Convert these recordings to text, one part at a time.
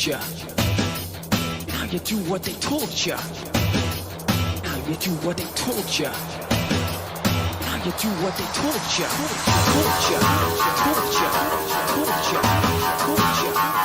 ya. Now you do what they told ya. Now you do what they told ya. Now you do what they told ya. Told ya. Told ya. Told ya. Told ya. Told ya.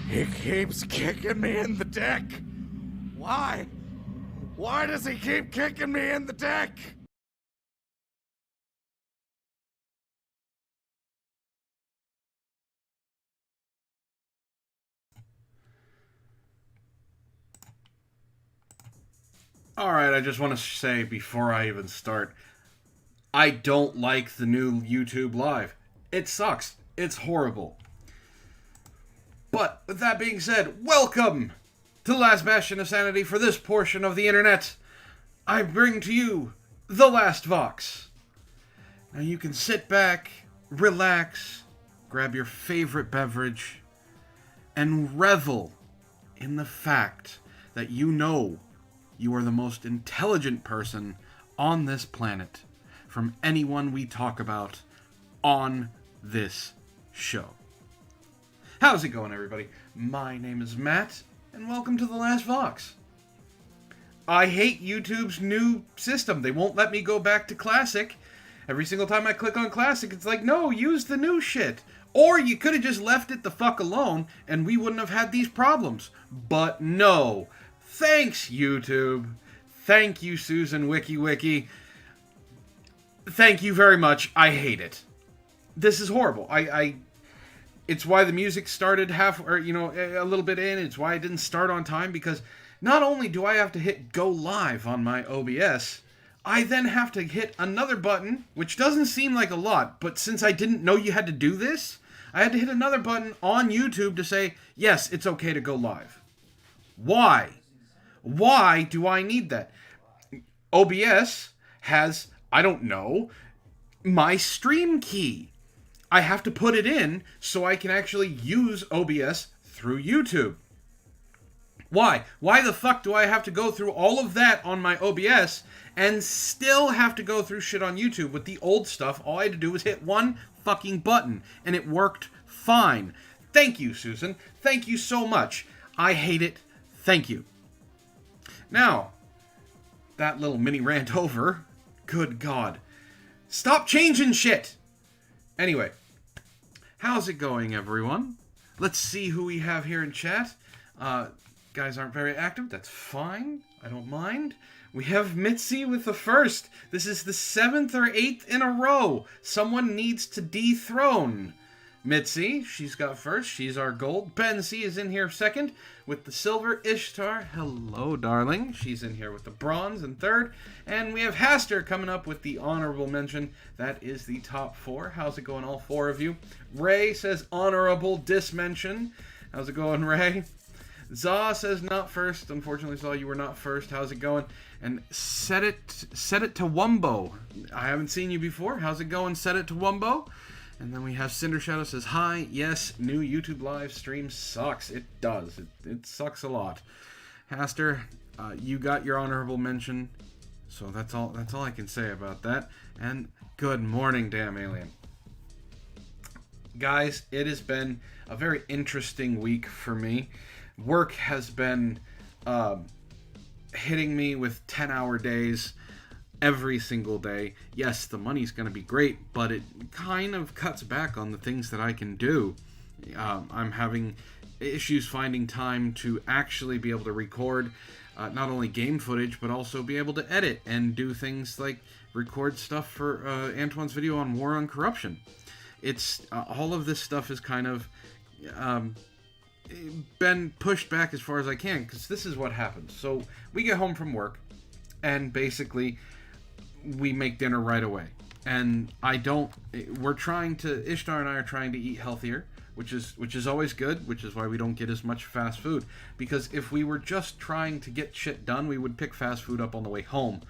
He keeps kicking me in the dick. Why? Why does he keep kicking me in the dick? Alright, I just want to say before I even start, I don't like the new YouTube Live. It sucks. It's horrible. But, with that being said, welcome to the last bastion of sanity for this portion of the internet. I bring to you the Last Vox. Now you can sit back, relax, grab your favorite beverage, and revel in the fact that you know you are the most intelligent person on this planet from anyone we talk about on this show. How's it going, everybody? My name is Matt, and welcome to the Last Vox. I hate YouTube's new system. They won't let me go back to Classic. Every single time I click on Classic, it's like, no, use the new shit. Or you could have just left it the fuck alone, and we wouldn't have had these problems. But no. Thanks, YouTube. Thank you, Susan WikiWiki. Thank you very much. I hate it. This is horrible. It's why the music started a little bit in. It's why I didn't start on time, because not only do I have to hit go live on my OBS, I then have to hit another button, which doesn't seem like a lot, but since I didn't know you had to do this, I had to hit another button on YouTube to say, yes, it's okay to go live. Why? Why do I need that? OBS has, I don't know, my stream key. I have to put it in so I can actually use OBS through YouTube. Why? Why the fuck do I have to go through all of that on my OBS and still have to go through shit on YouTube with the old stuff? All I had to do was hit one fucking button, and it worked fine. Thank you, Susan. Thank you so much. I hate it. Thank you. Now, that little mini rant over. Good God. Stop changing shit! Anyway, how's it going, everyone? Let's see who we have here in chat. Guys aren't very active. That's fine. I don't mind. We have Mitzi with the first. This is the 7th or 8th in a row. Someone needs to dethrone Mitzi. She's got first. She's our gold. Ben C is in here second with the silver. Ishtar, hello, darling. She's in here with the bronze and third. And we have Haster coming up with the honorable mention. That is the top 4. How's it going, all 4 of you? Ray says honorable dismention. How's it going, Ray? Zaw says not first. Unfortunately, Zaw, you were not first. How's it going? And set it to Wumbo. I haven't seen you before. How's it going? Set it to Wumbo. And then we have Cinder Shadow says, hi, yes, new YouTube live stream sucks. It does. It sucks a lot. Haster, you got your honorable mention. So that's all I can say about that. And good morning, damn alien. Guys, it has been a very interesting week for me. Work has been hitting me with 10-hour days every single day. Yes, the money's going to be great, but it kind of cuts back on the things that I can do. I'm having issues finding time to actually be able to record not only game footage, but also be able to edit and do things like record stuff for Antoine's video on War on Corruption. It's all of this stuff is kind of been pushed back as far as I can, because this is what happens. So we get home from work, and basically we make dinner right away. And Ishtar and I are trying to eat healthier, which is always good, which is why we don't get as much fast food. Because if we were just trying to get shit done, we would pick fast food up on the way home,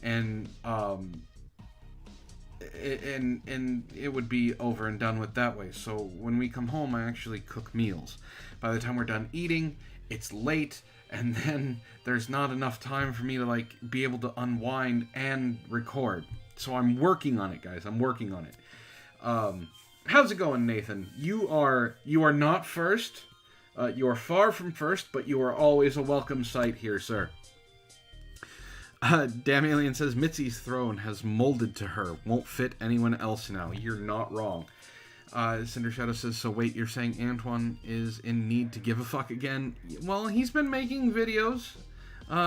and it would be over and done with that way. So when we come home, I actually cook meals. By the time we're done eating, it's late, and then there's not enough time for me to be able to unwind and record. So I'm working on it, guys. I'm working on it. How's it going, Nathan? You are not first. You are far from first, but you are always a welcome sight here, sir. Damn Alien says, Mitzi's throne has molded to her. Won't fit anyone else now. You're not wrong. Cinder Shadow says, so wait, you're saying Antoine is in need to give a fuck again? Well, he's been making videos.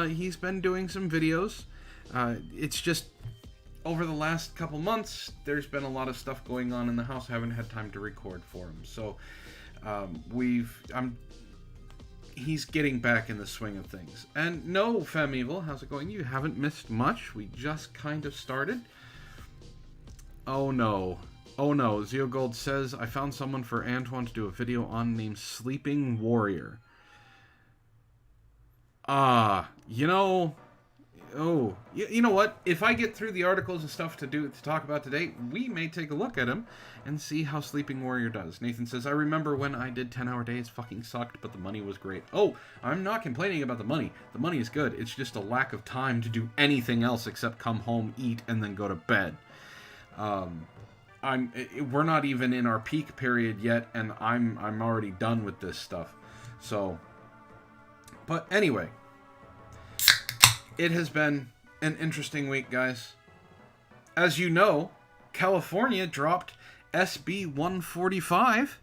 He's been doing some videos. It's just, over the last couple months, there's been a lot of stuff going on in the house. I haven't had time to record for him. So, he's getting back in the swing of things. And no, Femevil, how's it going? You haven't missed much. We just kind of started. Oh no. Oh no. Zeogold says, I found someone for Antoine to do a video on named Sleeping Warrior. You know what? If I get through the articles and stuff to talk about today, we may take a look at him and see how Sleeping Warrior does. Nathan says, I remember when I did 10-hour days, fucking sucked, but the money was great. Oh, I'm not complaining about the money. The money is good. It's just a lack of time to do anything else except come home, eat, and then go to bed. We're not even in our peak period yet, and I'm already done with this stuff. So, but anyway, it has been an interesting week, guys. As you know, California dropped SB 145.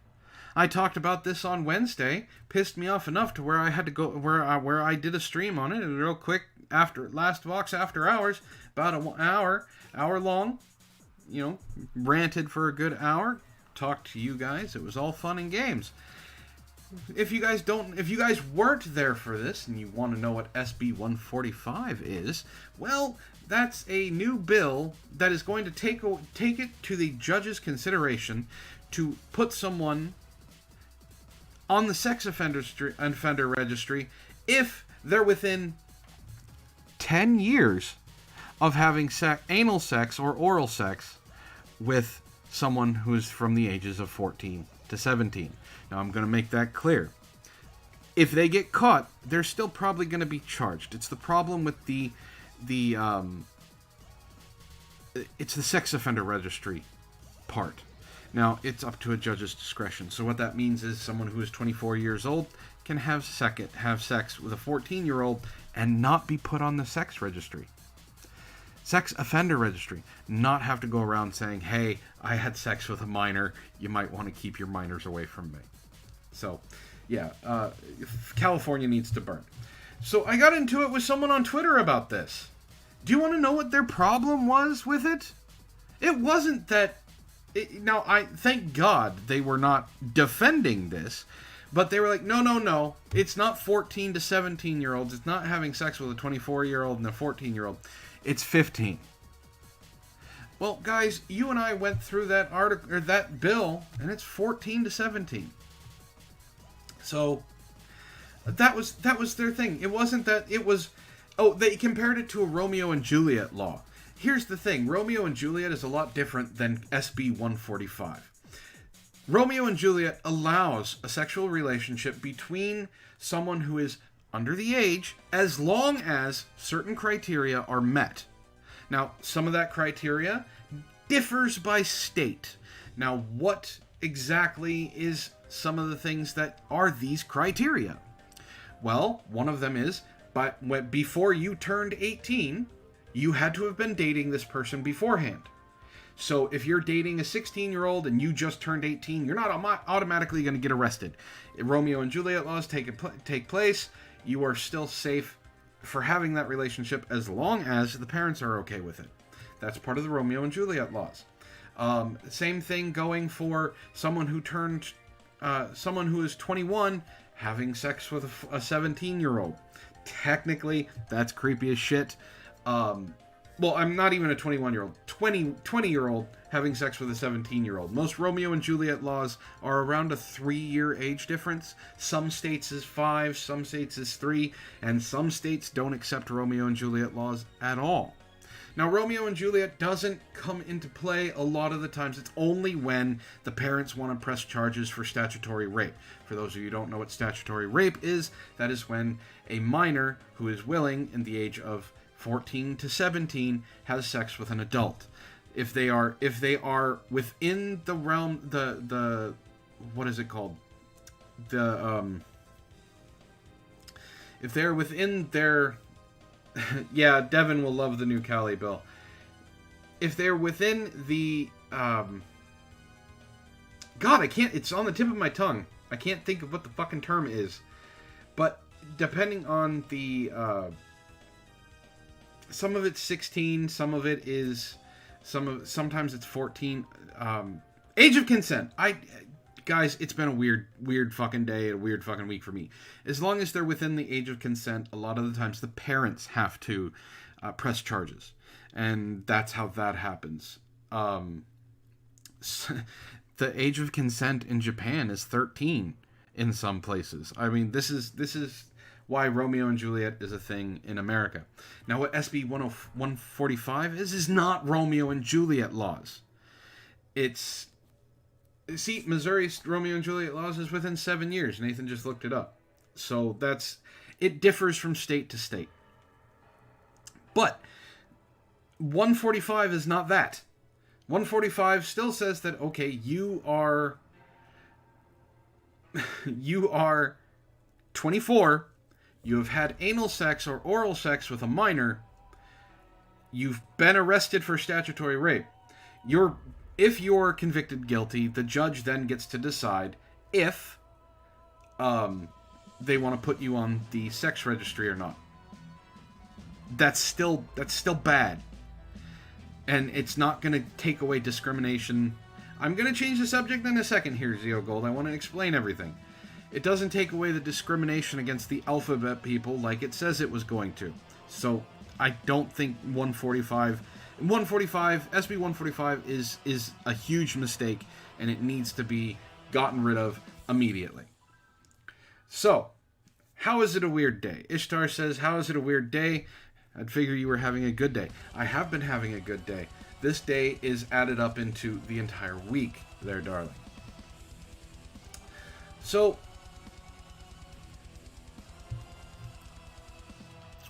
I talked about this on Wednesday. Pissed me off enough to where I had to go where I did a stream on it, real quick, after Last Vox after hours, about an hour long. Ranted for a good hour, talked to you guys. It was all fun and games. If you guys weren't there for this and you want to know what SB 145 is, well, that's a new bill that is going to take it to the judge's consideration to put someone on the sex offender registry if they're within 10 years of having anal sex or oral sex with someone who's from the ages of 14 to 17. Now, I'm going to make that clear. If they get caught, they're still probably going to be charged. It's the problem with it's the sex offender registry part. Now, it's up to a judge's discretion. So what that means is someone who is 24 years old can have sex with a 14-year-old and not be put on the sex registry. Sex offender registry. Not have to go around saying, hey, I had sex with a minor. You might want to keep your minors away from me. So, yeah, California needs to burn. So I got into it with someone on Twitter about this. Do you want to know what their problem was with it? It wasn't that... Now, I thank God they were not defending this, but they were like, no, it's not 14 to 17-year-olds. It's not having sex with a 24-year-old and a 14-year-old. It's 15. Well, guys, you and I went through that article or that bill, and it's 14 to 17. So that was their thing. It wasn't that it was. Oh, they compared it to a Romeo and Juliet law. Here's the thing: Romeo and Juliet is a lot different than SB 145. Romeo and Juliet allows a sexual relationship between someone who is under the age, as long as certain criteria are met. Now, some of that criteria differs by state. Now, what exactly is some of the things that are these criteria? Well, one of them is, but before you turned 18, you had to have been dating this person beforehand. So if you're dating a 16-year-old and you just turned 18, you're not automatically going to get arrested. Romeo and Juliet laws take place. You are still safe for having that relationship as long as the parents are okay with it. That's part of the Romeo and Juliet laws. Same thing going for someone who is 21 having sex with a 17-year-old. Technically, that's creepy as shit. Well, I'm not even a 21-year-old. 20-year-old having sex with a 17-year-old. Most Romeo and Juliet laws are around a 3-year age difference. Some states is 5, some states is 3, and some states don't accept Romeo and Juliet laws at all. Now, Romeo and Juliet doesn't come into play a lot of the times. It's only when the parents want to press charges for statutory rape. For those of you who don't know what statutory rape is, that is when a minor who is willing in the age of 14 to 17 has sex with an adult. If they are within the realm, the what is it called? If they're within their yeah, Devin will love the new Cali bill. If they're within the God, I can't, it's on the tip of my tongue. I can't think of what the fucking term is. But depending on the some of it's 16, some of it is sometimes it's 14. Age of consent. Guys, it's been a weird fucking day, a weird fucking week for me. As long as they're within the age of consent, a lot of the times the parents have to press charges. And that's how that happens. The age of consent in Japan is 13 in some places. I mean, this is why Romeo and Juliet is a thing in America. Now, what SB 145 is not Romeo and Juliet laws. See, Missouri's Romeo and Juliet laws is within 7 years. Nathan just looked it up. So it differs from state to state. But 145 is not that. 145 still says that, okay, you are 24, you have had anal sex or oral sex with a minor, you've been arrested for statutory rape. If you're convicted guilty, the judge then gets to decide if they want to put you on the sex registry or not. That's still bad. And it's not going to take away discrimination. I'm going to change the subject in a second here, Zeo Gold. I want to explain everything. It doesn't take away the discrimination against the alphabet people like it says it was going to. So I don't think 145, SB 145 is a huge mistake, and it needs to be gotten rid of immediately. So, how is it a weird day? Ishtar says, how is it a weird day? I'd figure you were having a good day. I have been having a good day. This day is added up into the entire week there, darling. So,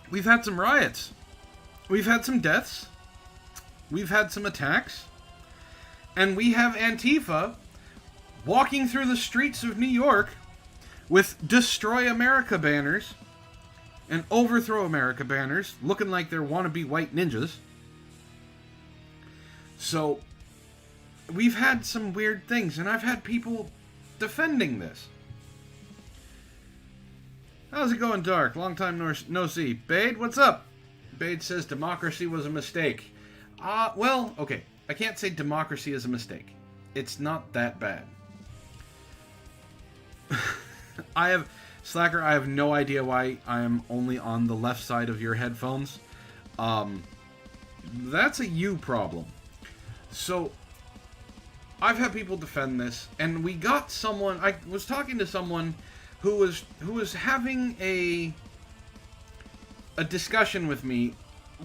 we've had some riots. We've had some deaths. We've had some attacks. And we have Antifa walking through the streets of New York with Destroy America banners and Overthrow America banners, looking like they're wannabe white ninjas. So, we've had some weird things, and I've had people defending this. How's it going, Dark? Long time no see. Bade, what's up? Bade says democracy was a mistake. Well, okay. I can't say democracy is a mistake. It's not that bad. Slacker, I have no idea why I am only on the left side of your headphones. That's a you problem. So, I've had people defend this, and we got someone. I was talking to someone who was having a discussion with me,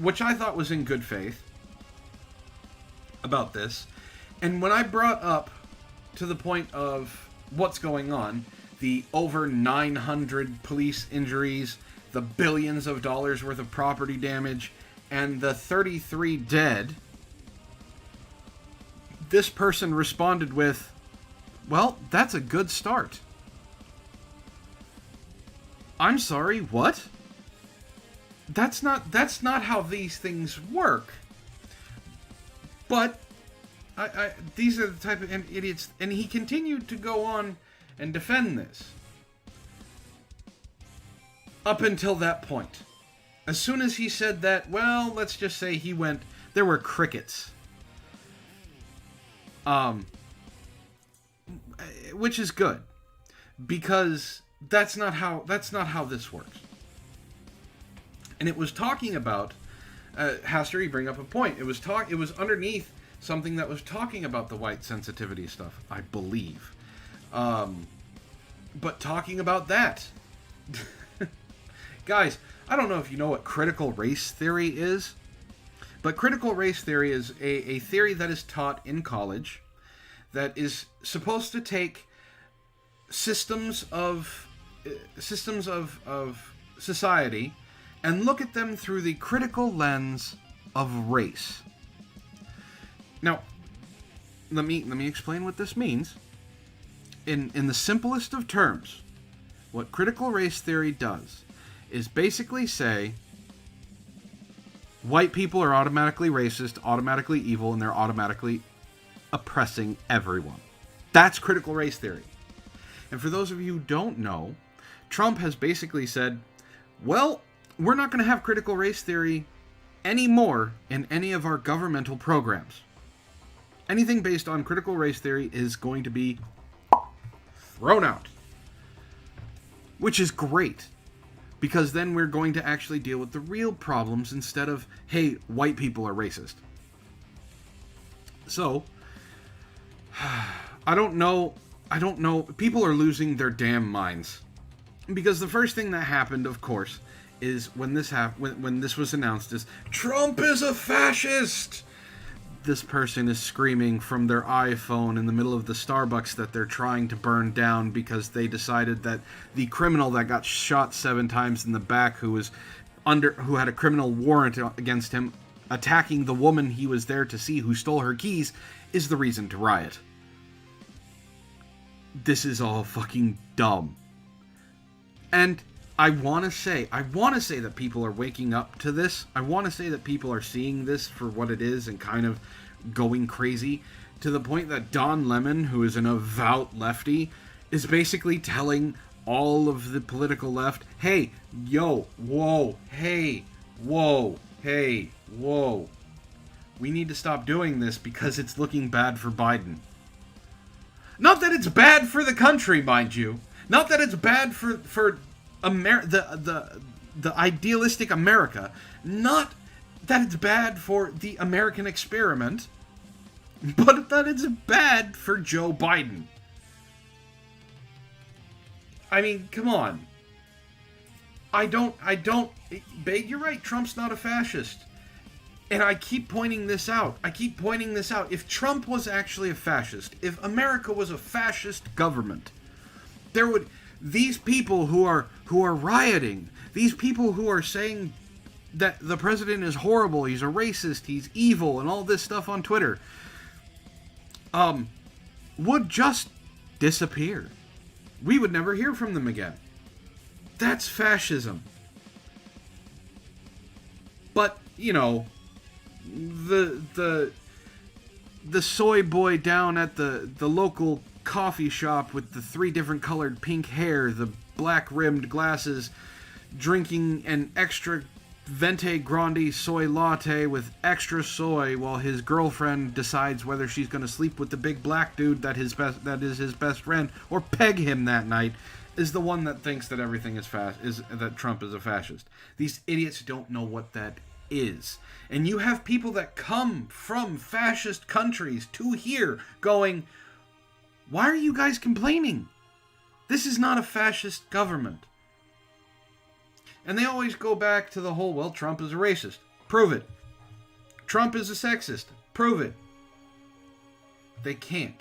which I thought was in good faith about this. And when I brought up to the point of what's going on, the over 900 police injuries, the billions of dollars worth of property damage, and the 33 dead, this person responded with, well, that's a good start. I'm sorry, what? That's not how these things work. But these are the type of idiots, and he continued to go on and defend this up until that point. As soon as he said that, well, let's just say he went, there were crickets. Which is good, because that's not how this works. And it was talking about, Haster, you bring up a point. It was underneath something that was talking about the white sensitivity stuff, I believe. But talking about that, guys, I don't know if you know what critical race theory is, but critical race theory is a theory that is taught in college that is supposed to take systems of society and look at them through the critical lens of race. Now, let me explain what this means. In the simplest of terms, what critical race theory does is basically say white people are automatically racist, automatically evil, and they're automatically oppressing everyone. That's critical race theory. And for those of you who don't know, Trump has basically said, well, we're not going to have critical race theory anymore in any of our governmental programs. Anything based on critical race theory is going to be thrown out. Which is great, because then we're going to actually deal with the real problems instead of, hey, white people are racist. So, I don't know. People are losing their damn minds. Because the first thing that happened, of course, is when this was announced is, Trump is a fascist! This person is screaming from their iPhone in the middle of the Starbucks that they're trying to burn down because they decided that the criminal that got shot 7 times in the back, who had a criminal warrant against him, attacking the woman he was there to see who stole her keys, is the reason to riot. This is all fucking dumb. And I want to say that people are waking up to this. I want to say that people are seeing this for what it is and kind of going crazy, to the point that Don Lemon, who is an avowed lefty, is basically telling all of the political left, hey, yo, whoa, hey, whoa, hey, whoa. We need to stop doing this because it's looking bad for Biden. Not that it's bad for the country, mind you. Not that it's bad for the idealistic America. Not that it's bad for the American experiment, but that it's bad for Joe Biden. I mean, come on. Babe, you're right, Trump's not a fascist. And I keep pointing this out. If Trump was actually a fascist, if America was a fascist government, these people who are rioting, these people who are saying that the president is horrible, he's a racist, he's evil, and all this stuff on Twitter, would just disappear. We would never hear from them again. That's fascism. But, you know, the soy boy down at the local coffee shop with the 3 different colored pink hair, the black rimmed glasses, drinking an extra venti grande soy latte with extra soy while his girlfriend decides whether she's going to sleep with the big black dude that is his best friend or peg him that night, is the one that thinks that everything is that Trump is a fascist. These idiots don't know what that is. And you have people that come from fascist countries to here going, why are you guys complaining? This is not a fascist government. And they always go back to the whole, well, Trump is a racist. Prove it. Trump is a sexist. Prove it. They can't.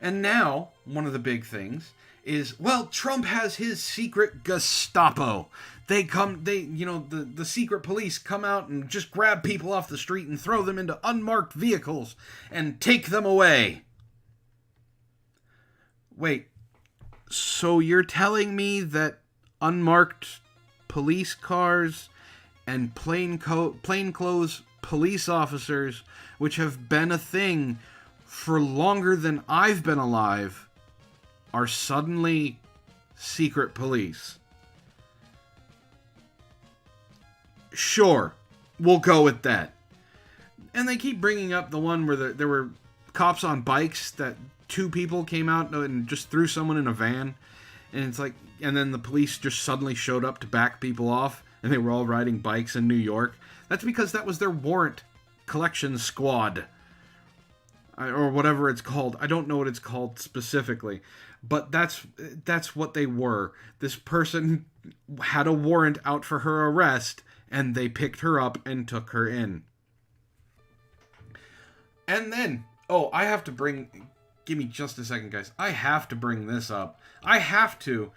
And now, one of the big things is, well, Trump has his secret Gestapo. The secret police come out and just grab people off the street and throw them into unmarked vehicles and take them away. Wait, so you're telling me that unmarked police cars and plainclothes police officers, which have been a thing for longer than I've been alive, are suddenly secret police? Sure, we'll go with that. And they keep bringing up the one where there were cops on bikes that 2 people came out and just threw someone in a van. And it's like, and then the police just suddenly showed up to back people off, and they were all riding bikes in New York. That's because that was their warrant collection squad. Or whatever it's called. I don't know what it's called specifically. But that's what they were. This person had a warrant out for her arrest, and they picked her up and took her in. And then, I have to bring... Give me just a second, guys. I have to bring this up. I have to,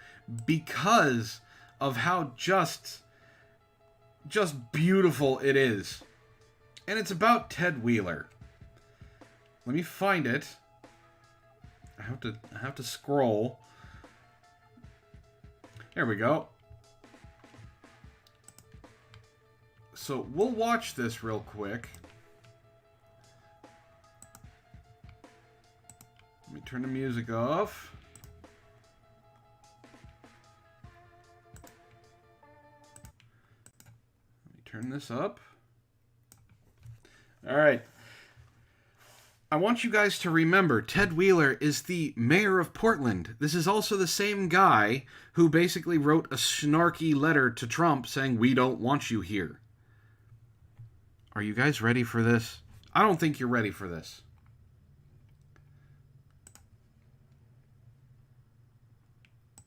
because of how just beautiful it is. And it's about Ted Wheeler. Let me find it. I have to scroll. There we go. So we'll watch this real quick. Let me turn the music off. Let me turn this up. All right. I want you guys to remember, Ted Wheeler is the mayor of Portland. This is also the same guy who basically wrote a snarky letter to Trump saying, "We don't want you here." Are you guys ready for this? I don't think you're ready for this.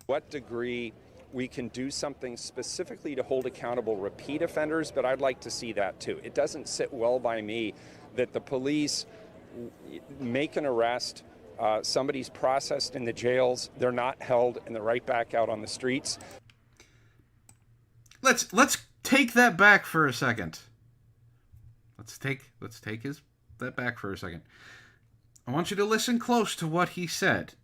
What degree we can do something specifically to hold accountable repeat offenders, but I'd like to see that too. It doesn't sit well by me that the police make an arrest, somebody's processed in the jails, they're not held, and they're right back out on the streets. Let's take that back for a second. Let's take that back for a second. I want you to listen close to what he said.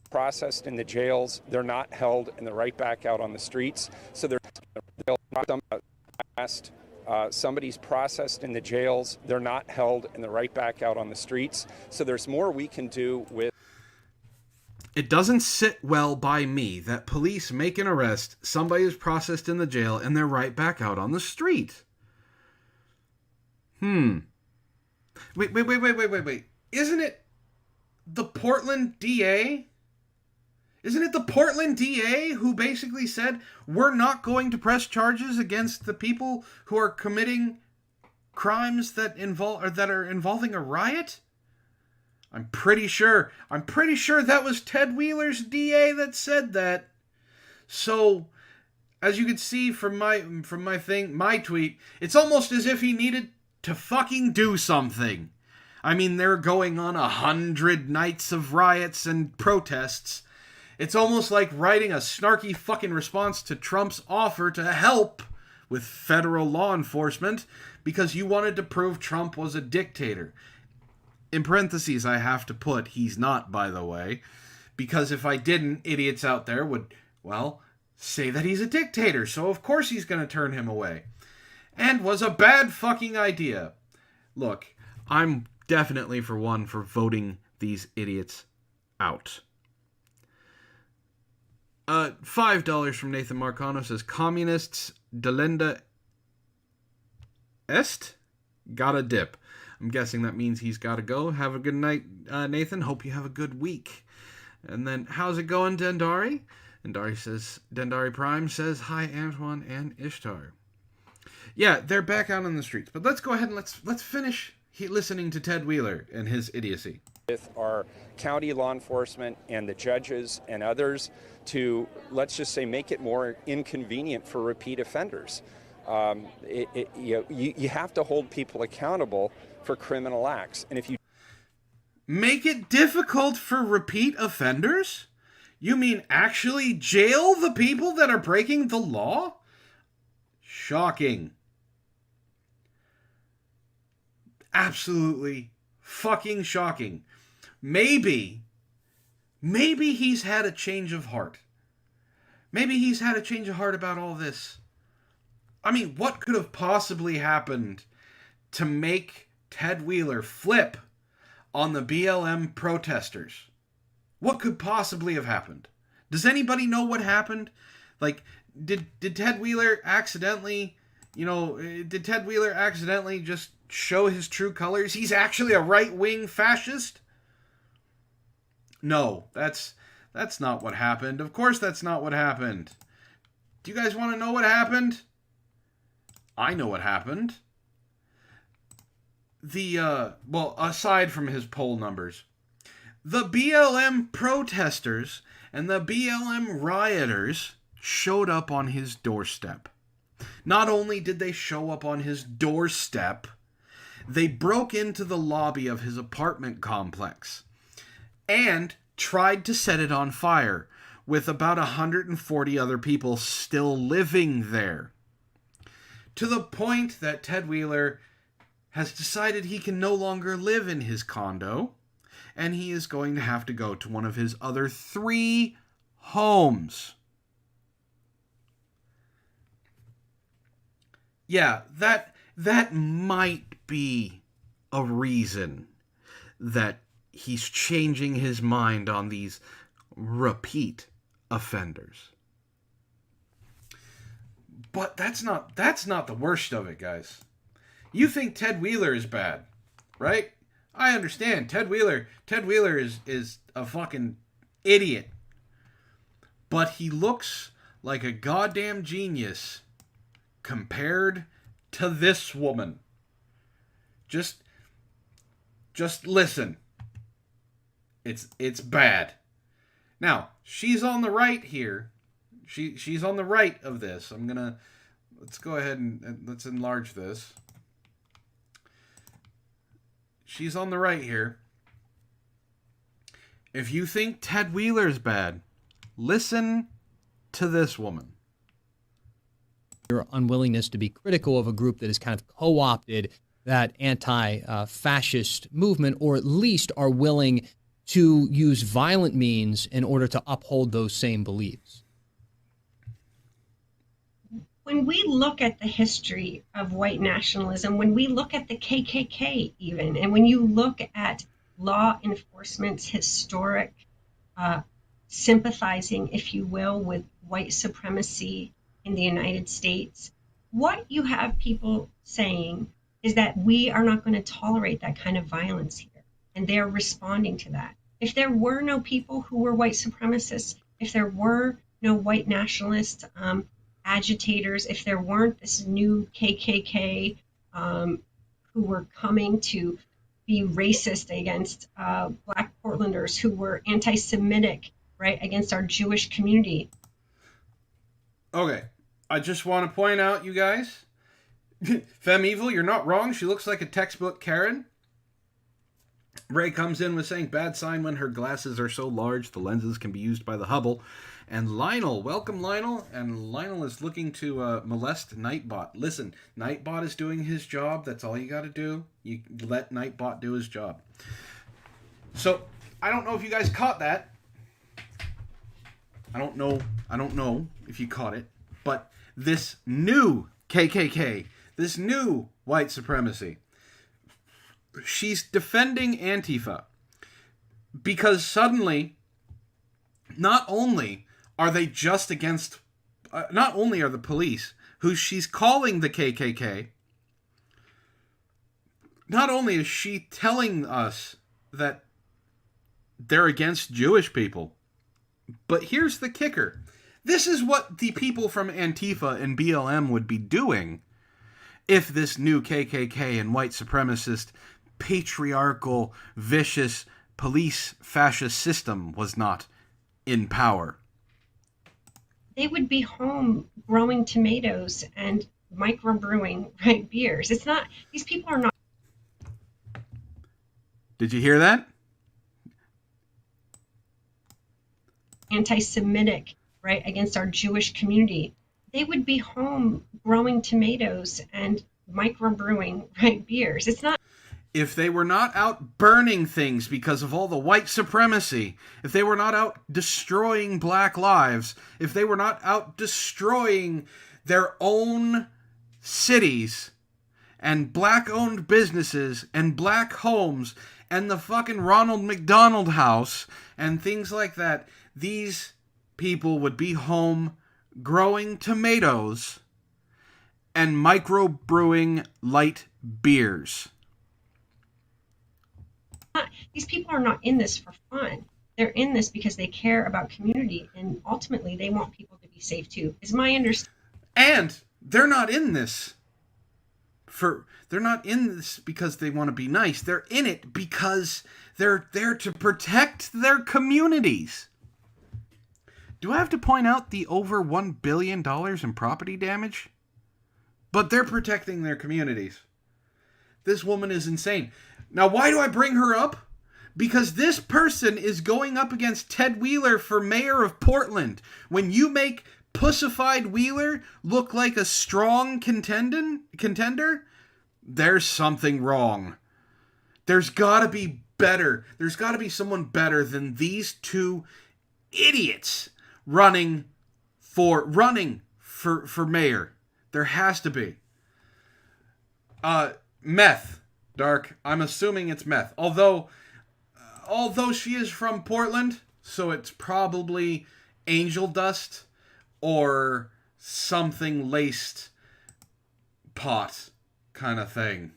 Processed in the jails, they're not held, and they're right back out on the streets. So they'll arrest, somebody's processed in the jails, they're not held, and they're right back out on the streets. So there's more we can do with... It doesn't sit well by me that police make an arrest, somebody is processed in the jail, and they're right back out on the street. Wait. Isn't it the Portland DA? Isn't it the Portland DA who basically said, we're not going to press charges against the people who are committing crimes that are involving a riot? I'm pretty sure that was Ted Wheeler's DA that said that. So, as you can see from my tweet, it's almost as if he needed to fucking do something. I mean, they're going on 100 nights of riots and protests. It's almost like writing a snarky fucking response to Trump's offer to help with federal law enforcement because you wanted to prove Trump was a dictator. In parentheses, I have to put, he's not, by the way, because if I didn't, idiots out there would, well, say that he's a dictator, so of course he's going to turn him away. And was a bad fucking idea. Look, I'm definitely for voting these idiots out. $5 from Nathan Marcano says, communists delenda est? Gotta dip. I'm guessing that means he's gotta go. Have a good night, Nathan. Hope you have a good week. And then, how's it going, Dendari? Dendari Prime says, hi, Antoine and Ishtar. Yeah, they're back out on the streets. But let's go ahead and let's finish listening to Ted Wheeler and his idiocy. With our county law enforcement and the judges and others to, let's just say, make it more inconvenient for repeat offenders. You have to hold people accountable for criminal acts. And if you make it difficult for repeat offenders? You mean actually jail the people that are breaking the law? Shocking. Absolutely fucking shocking. Maybe he's had a change of heart. Maybe he's had a change of heart about all this. I mean, what could have possibly happened to make Ted Wheeler flip on the BLM protesters? What could possibly have happened? Does anybody know what happened? Like, did Ted Wheeler accidentally, just show his true colors? He's actually a right-wing fascist? No, that's not what happened. Of course that's not what happened. Do you guys want to know what happened? I know what happened. Aside from his poll numbers, the BLM protesters and the BLM rioters showed up on his doorstep. Not only did they show up on his doorstep, they broke into the lobby of his apartment complex and tried to set it on fire, with about 140 other people still living there. To the point that Ted Wheeler has decided he can no longer live in his condo, and he is going to have to go to one of his other 3 homes. Yeah, that might be a reason that he's changing his mind on these repeat offenders. But that's not the worst of it, guys. You think Ted Wheeler is bad, right? I understand. Ted Wheeler is a fucking idiot. But he looks like a goddamn genius compared to this woman. Just listen. It's bad. Now, she's on the right here. She's on the right of this. Let's go ahead and let's enlarge this. She's on the right here. If you think Ted Wheeler's bad, listen to this woman. Your unwillingness to be critical of a group that has kind of co-opted that anti-fascist movement, or at least are willing to use violent means in order to uphold those same beliefs. When we look at the history of white nationalism, when we look at the KKK even, and when you look at law enforcement's historic sympathizing, if you will, with white supremacy in the United States, what you have people saying is that we are not going to tolerate that kind of violence here. And they're responding to that. If there were no people who were white supremacists, if there were no white nationalist agitators, if there weren't this new KKK who were coming to be racist against Black Portlanders, who were anti-Semitic, right, against our Jewish community, Okay, I just want to point out, you guys, Femme Evil, you're not wrong. She looks like a textbook Karen. Ray comes in with saying, bad sign when her glasses are so large the lenses can be used by the Hubble. And Lionel, welcome Lionel. And Lionel is looking to molest Nightbot. Listen, Nightbot is doing his job. That's all you got to do. You let Nightbot do his job. So, I don't know if you guys caught that. I don't know if you caught it. But this new KKK, this new white supremacy, she's defending Antifa because suddenly, not only are they just against, not only are the police, who she's calling the KKK, not only is she telling us that they're against Jewish people, but here's the kicker. This is what the people from Antifa and BLM would be doing if this new KKK and white supremacist patriarchal, vicious, police fascist system was not in power. They would be home growing tomatoes and microbrewing, right, beers. It's not, these people are not. Did you hear that? Anti-Semitic, right, against our Jewish community. They would be home growing tomatoes and microbrewing, right, beers. It's not. If they were not out burning things because of all the white supremacy, if they were not out destroying black lives, if they were not out destroying their own cities and black-owned businesses and black homes and the fucking Ronald McDonald House and things like that, these people would be home growing tomatoes and microbrewing light beers. These people are not in this for fun. They're in this because they care about community, and ultimately they want people to be safe too, is my understanding. And they're not in this because they want to be nice. They're in it because they're there to protect their communities. Do I have to point out the over $1 billion in property damage? But they're protecting their communities. This woman is insane. Now, why do I bring her up? Because this person is going up against Ted Wheeler for mayor of Portland. When you make pussified Wheeler look like a strong contender, there's something wrong. There's got to be better. There's got to be someone better than these two idiots running for mayor. There has to be. Meth. Dark. I'm assuming it's meth. Although she is from Portland, so it's probably angel dust or something laced pot kind of thing.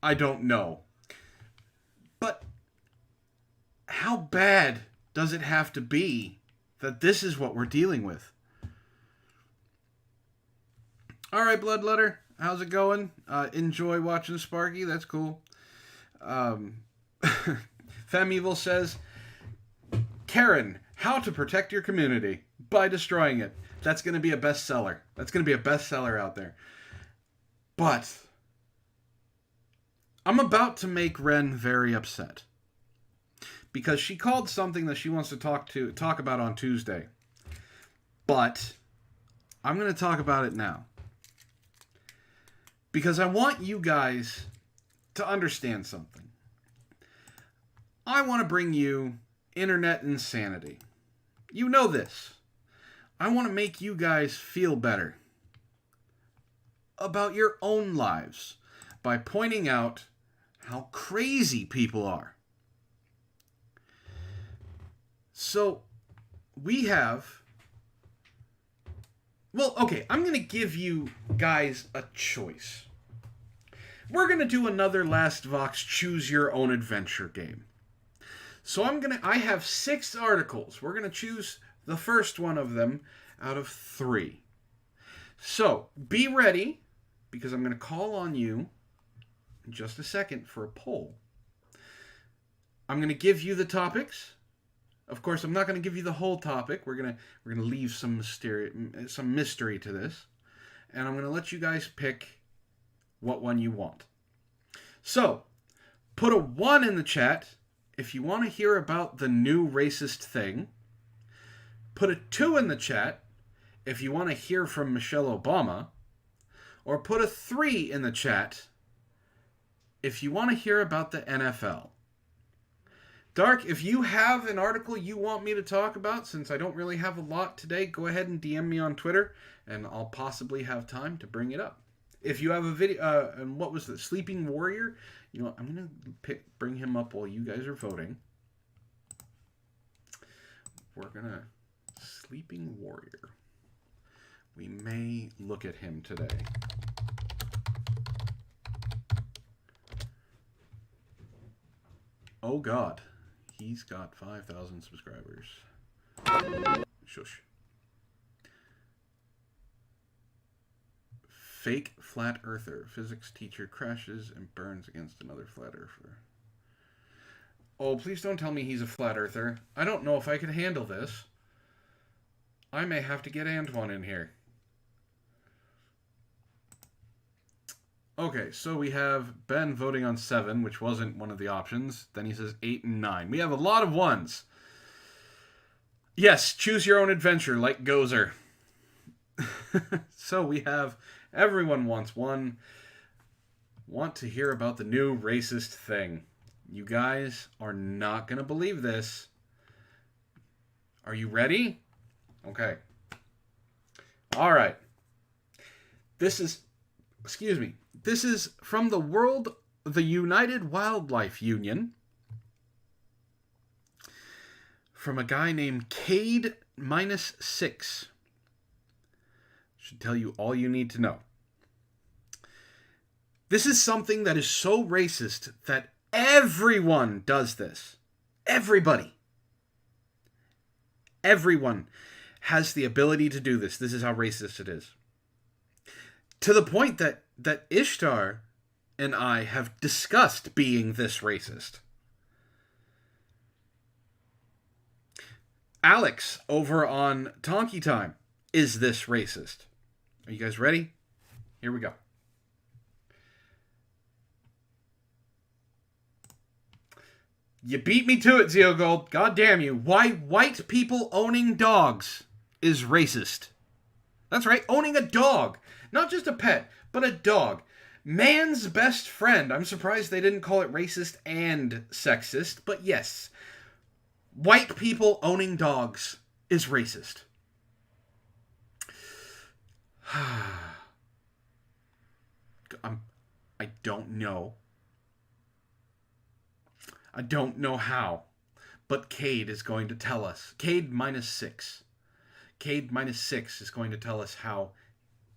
I don't know. But how bad does it have to be that this is what we're dealing with? All right, Bloodletter. How's it going? Enjoy watching Sparky. That's cool. Femme Evil says, Karen, how to protect your community by destroying it. That's going to be a bestseller. That's going to be a bestseller out there. But I'm about to make Wren very upset. Because she called something that she wants to talk about on Tuesday. But I'm going to talk about it now. Because I want you guys to understand something. I want to bring you internet insanity. You know this. I want to make you guys feel better about your own lives by pointing out how crazy people are. So, we have... Well, okay, I'm going to give you guys a choice. We're going to do another Last Vox Choose Your Own Adventure game. So I have 6 articles. We're going to choose the first one of them out of 3. So, be ready, because I'm going to call on you in just a second for a poll. I'm going to give you the topics. Of course, I'm not going to give you the whole topic. We're gonna leave some mystery to this, and I'm going to let you guys pick what one you want. So, put a 1 in the chat if you want to hear about the new racist thing. Put a 2 in the chat if you want to hear from Michelle Obama. Or put a 3 in the chat if you want to hear about the NFL. Dark, if you have an article you want me to talk about, since I don't really have a lot today, go ahead and DM me on Twitter, and I'll possibly have time to bring it up. If you have a video, and what was the Sleeping Warrior? You know what, I'm going to bring him up while you guys are voting. We're going to... Sleeping Warrior. We may look at him today. Oh God, he's got 5,000 subscribers. Shush. Fake flat earther. Physics teacher crashes and burns against another flat earther. Oh, please don't tell me he's a flat earther. I don't know if I can handle this. I may have to get Antoine in here. Okay, so we have Ben voting on 7, which wasn't one of the options. Then he says 8 and 9. We have a lot of 1s. Yes, choose your own adventure, like Gozer. So we have everyone wants 1. Want to hear about the new racist thing. You guys are not going to believe this. Are you ready? Okay. All right. This is from the United Wildlife Union, from a guy named Cade-6. Should tell you all you need to know. This is something that is so racist that everyone does this. Everybody. Everyone has the ability to do this. This is how racist it is. To the point that Ishtar and I have discussed being this racist. Alex over on Tonky Time is this racist. Are you guys ready? Here we go. You beat me to it, Zeo Gold. God damn you. Why white people owning dogs is racist. That's right, owning a dog. Not just a pet, but a dog. Man's best friend. I'm surprised they didn't call it racist and sexist, but yes. White people owning dogs is racist. I don't know. I don't know how, but Cade is going to tell us. Cade-6. Cade-6 is going to tell us how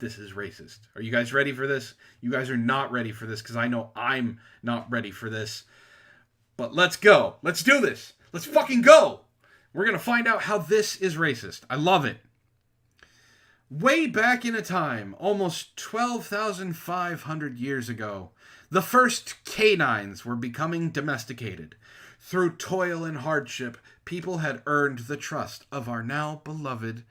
this is racist. Are you guys ready for this? You guys are not ready for this because I know I'm not ready for this. But let's go. Let's do this. Let's fucking go. We're going to find out how this is racist. I love it. Way back in a time, almost 12,500 years ago, the first canines were becoming domesticated. Through toil and hardship, people had earned the trust of our now beloved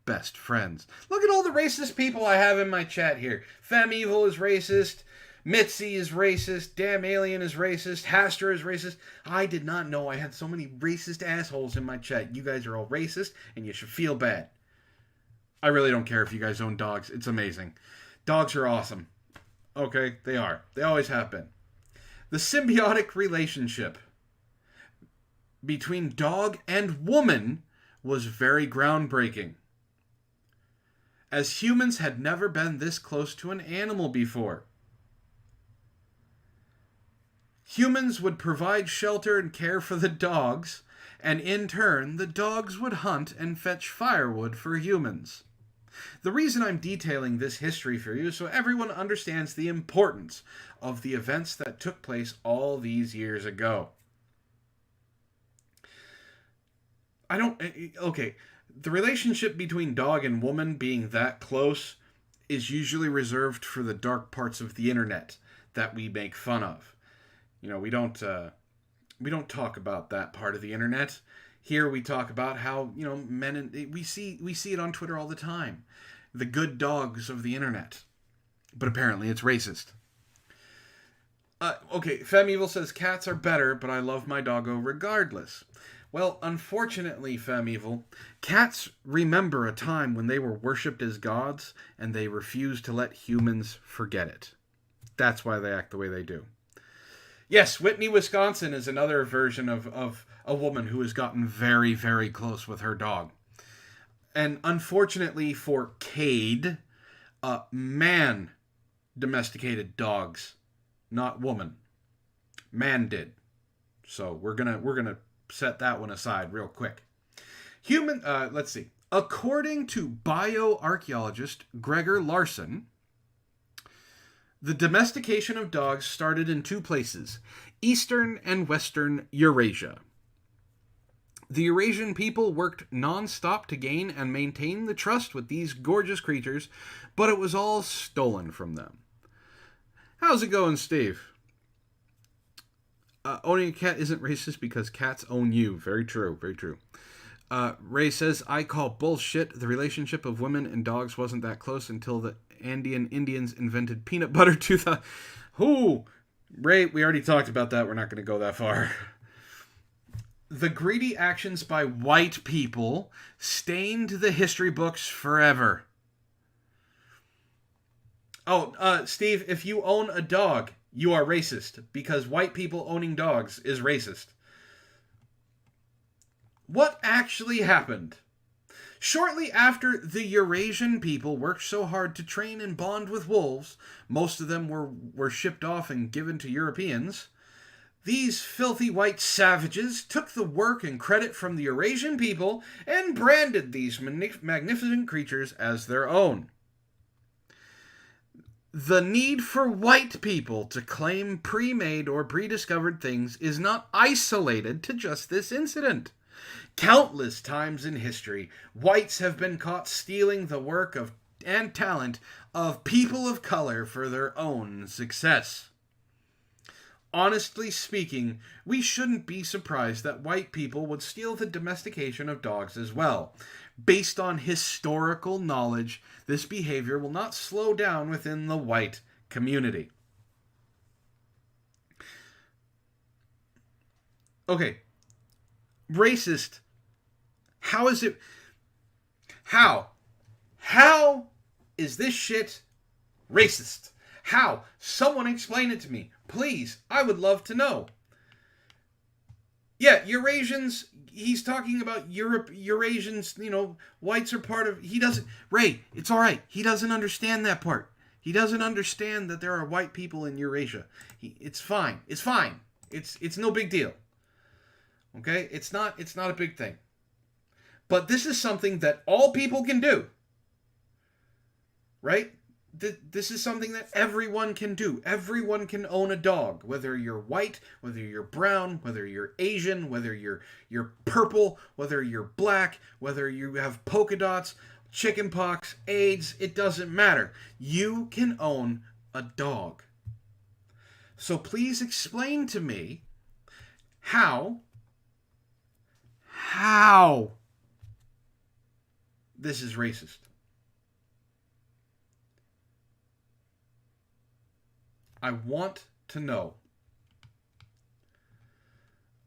best friends. Look at all the racist people I have in my chat here. Femevil is racist. Mitzi is racist. Damn Alien is racist. Haster is racist. I did not know I had so many racist assholes in my chat. You guys are all racist, and you should feel bad. I really don't care if you guys own dogs. It's amazing. Dogs are awesome. Okay, they are. They always have been. The symbiotic relationship between dog and woman was very groundbreaking, as humans had never been this close to an animal before. Humans would provide shelter and care for the dogs, and in turn, the dogs would hunt and fetch firewood for humans. The reason I'm detailing this history for you is so everyone understands the importance of the events that took place all these years ago. The relationship between dog and woman being that close is usually reserved for the dark parts of the internet that we make fun of. You know, we don't talk about that part of the internet. Here we talk about how, you know, we see it on Twitter all the time. The good dogs of the internet. But apparently it's racist. Okay, FemEvil says cats are better, but I love my doggo regardless. Well, unfortunately, FemEvil, cats remember a time when they were worshipped as gods, and they refuse to let humans forget it. That's why they act the way they do. Yes, Whitney, Wisconsin is another version of a woman who has gotten very, very close with her dog. And unfortunately for Cade, man domesticated dogs, not woman. Man did. So we're gonna set that one aside real quick. Let's see. According to bioarchaeologist Gregor Larson, the domestication of dogs started in two places, Eastern and Western Eurasia. The Eurasian people worked non-stop to gain and maintain the trust with these gorgeous creatures, but it was all stolen from them. How's it going, Steve? Owning a cat isn't racist because cats own you. Very true, very true. Ray says, I call bullshit. The relationship of women and dogs wasn't that close until the Andean Indians invented peanut butter 2000. Who? Ray, we already talked about that. We're not going to go that far. The greedy actions by white people stained the history books forever. Oh, Steve, if you own a dog, you are racist, because white people owning dogs is racist. What actually happened? Shortly after the Eurasian people worked so hard to train and bond with wolves, most of them were shipped off and given to Europeans, these filthy white savages took the work and credit from the Eurasian people and branded these magnificent creatures as their own. The need for white people to claim pre-made or pre-discovered things is not isolated to just this incident. Countless times in history, whites have been caught stealing the work of and talent of people of color for their own success. Honestly speaking, we shouldn't be surprised that white people would steal the domestication of dogs as well. Based on historical knowledge, this behavior will not slow down within the white community. Okay. Racist. How is it? How? How is this shit racist? How? Someone explain it to me. Please. I would love to know. Yeah, Eurasians, he's talking about Europe, Eurasians, you know, whites are part of, he doesn't, Ray, it's all right. He doesn't understand that part. He doesn't understand that there are white people in Eurasia. It's fine. It's fine. It's no big deal. Okay? It's not a big thing. But this is something that all people can do. Right? This is something that everyone can do. Everyone can own a dog, whether you're white, whether you're brown, whether you're Asian, whether you're purple, whether you're black, whether you have polka dots, chickenpox, AIDS, it doesn't matter. You can own a dog. So please explain to me how this is racist. I want to know.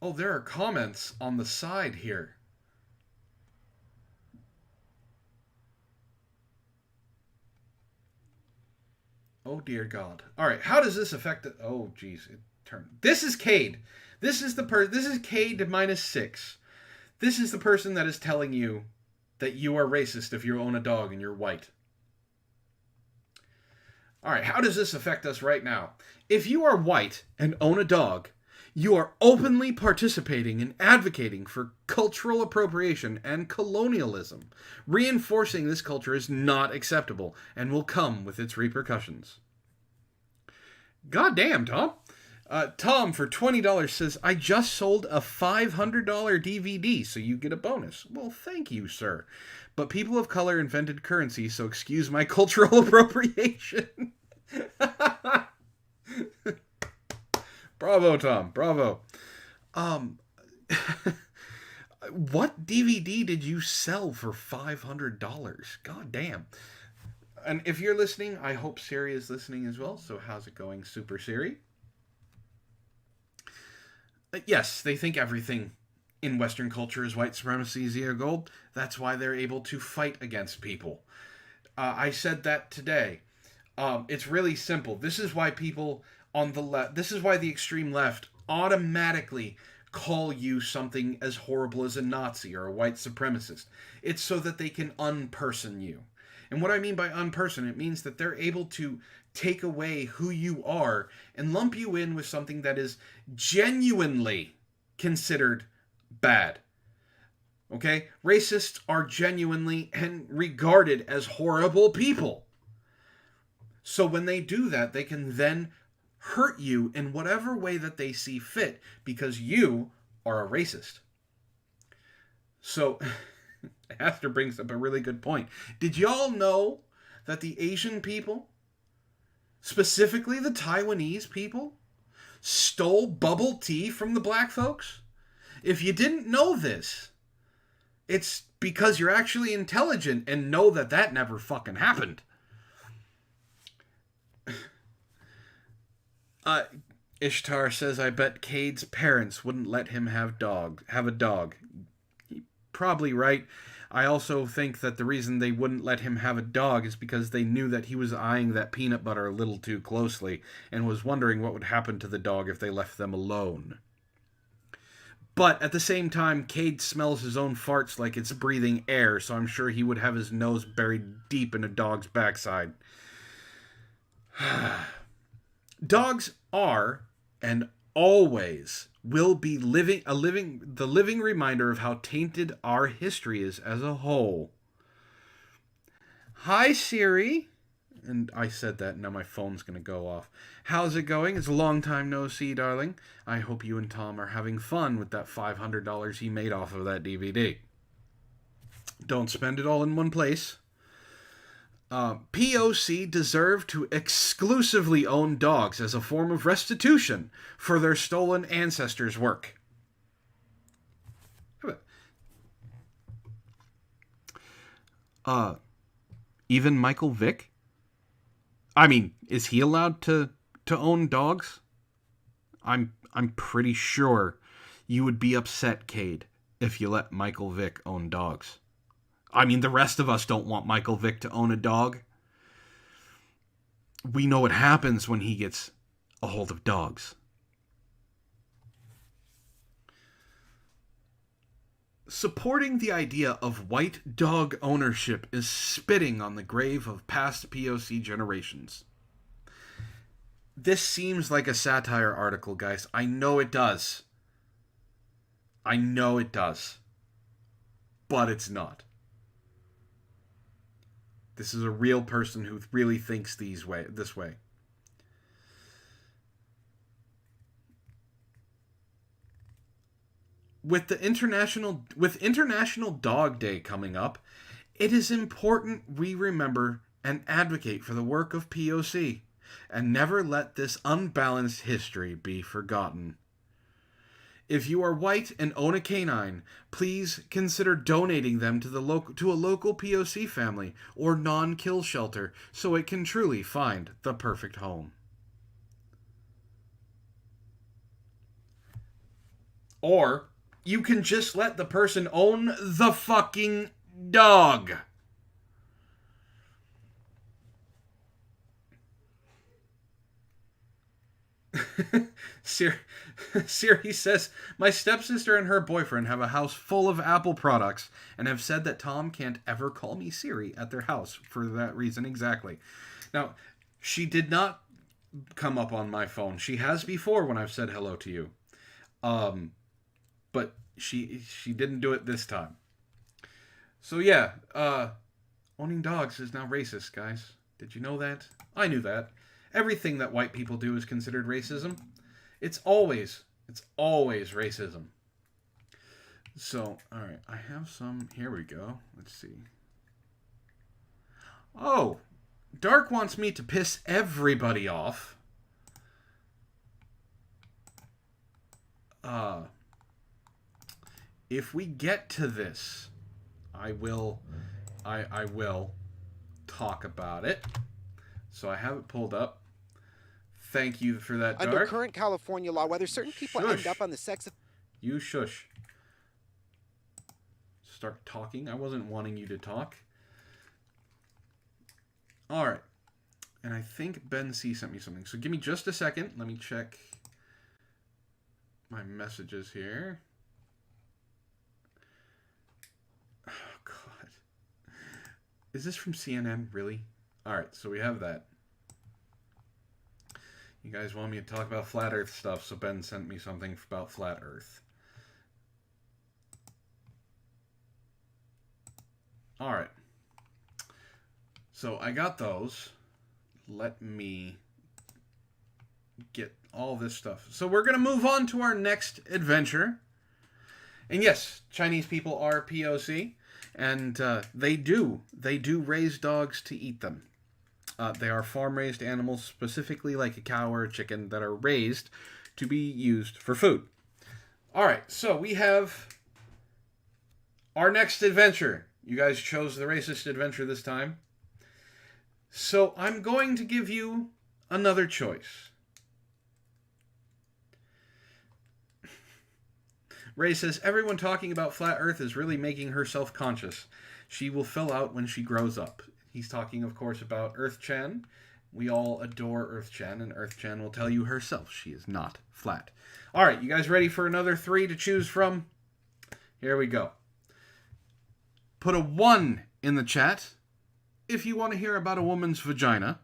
Oh, there are comments on the side here. Oh, dear God. All right, how does this affect it? Oh, geez. It turned. This is Cade. This is Cade -6. This is the person that is telling you that you are racist if you own a dog and you're white. All right, how does this affect us right now? If you are white and own a dog, you are openly participating and advocating for cultural appropriation and colonialism. Reinforcing this culture is not acceptable and will come with its repercussions. God damn, Tom. Tom, for $20, says, I just sold a $500 DVD, so you get a bonus. Well, thank you, sir. But people of color invented currency, so excuse my cultural appropriation. Bravo, Tom. Bravo. What DVD did you sell for $500? God damn. And if you're listening, I hope Siri is listening as well. So how's it going, Super Siri? Yes, they think everything in Western culture is white supremacy, zero gold. That's why they're able to fight against people. I said that today. It's really simple. This is why people on the left, this is why the extreme left automatically call you something as horrible as a Nazi or a white supremacist. It's so that they can unperson you. And what I mean by unperson, it means that they're able to take away who you are and lump you in with something that is genuinely considered bad. Okay? Racists are genuinely and regarded as horrible people. So when they do that, they can then hurt you in whatever way that they see fit because you are a racist. So Aster brings up a really good point. Did y'all know that the Asian people, specifically the Taiwanese people, stole bubble tea from the black folks? If you didn't know this, it's because you're actually intelligent and know that that never fucking happened. Ishtar says, I bet Cade's parents wouldn't let him have a dog. Probably right. I also think that the reason they wouldn't let him have a dog is because they knew that he was eyeing that peanut butter a little too closely and was wondering what would happen to the dog if they left them alone. But at the same time, Cade smells his own farts like it's breathing air, so I'm sure he would have his nose buried deep in a dog's backside. Dogs are, and always will be the living reminder of how tainted our history is as a whole. Hi, Siri. And I said that, now my phone's going to go off. How's it going? It's a long time no see, darling. I hope you and Tom are having fun with that $500 he made off of that DVD. Don't spend it all in one place. POC deserve to exclusively own dogs as a form of restitution for their stolen ancestors' work. Even Michael Vick? I mean, is he allowed to own dogs? I'm pretty sure you would be upset, Cade, if you let Michael Vick own dogs. I mean, the rest of us don't want Michael Vick to own a dog. We know what happens when he gets a hold of dogs. Supporting the idea of white dog ownership is spitting on the grave of past POC generations. This seems like a satire article, guys. I know it does. I know it does. But it's not. This is a real person who really thinks this way. With International Dog Day coming up, it is important we remember and advocate for the work of POC and never let this unbalanced history be forgotten. If you are white and own a canine, please consider donating them to a local POC family or non-kill shelter so it can truly find the perfect home. Or you can just let the person own the fucking dog. Siri says, my stepsister and her boyfriend have a house full of Apple products and have said that Tom can't ever call me Siri at their house for that reason exactly. Now, she did not come up on my phone. She has before when I've said hello to you. But she didn't do it this time. So yeah, owning dogs is now racist, guys. Did you know that? I knew that. Everything that white people do is considered racism. It's always racism. So, alright, I have some, here we go. Let's see. Oh, Dark wants me to piss everybody off. if we get to this, I will talk about it. So I have it pulled up. Thank you for that, Dark. Under current California law, whether certain people end up on the sex... You shush. Start talking. I wasn't wanting you to talk. All right. And I think Ben C sent me something. So give me just a second. Let me check my messages here. Oh, God. Is this from CNN? Really? All right. So we have that. You guys want me to talk about flat earth stuff, so Ben sent me something about flat earth. All right. So I got those. Let me get all this stuff. So we're going to move on to our next adventure. And yes, Chinese people are POC, and they do raise dogs to eat them. They are farm-raised animals, specifically like a cow or a chicken, that are raised to be used for food. All right, so we have our next adventure. You guys chose the racist adventure this time. So I'm going to give you another choice. Ray says, everyone talking about flat earth is really making her self-conscious. She will fill out when she grows up. He's talking, of course, about Earth-chan. We all adore Earth-chan, and Earth-chan will tell you herself she is not flat. All right, you guys ready for another 3 to choose from? Here we go. Put a 1 in the chat if you want to hear about a woman's vagina.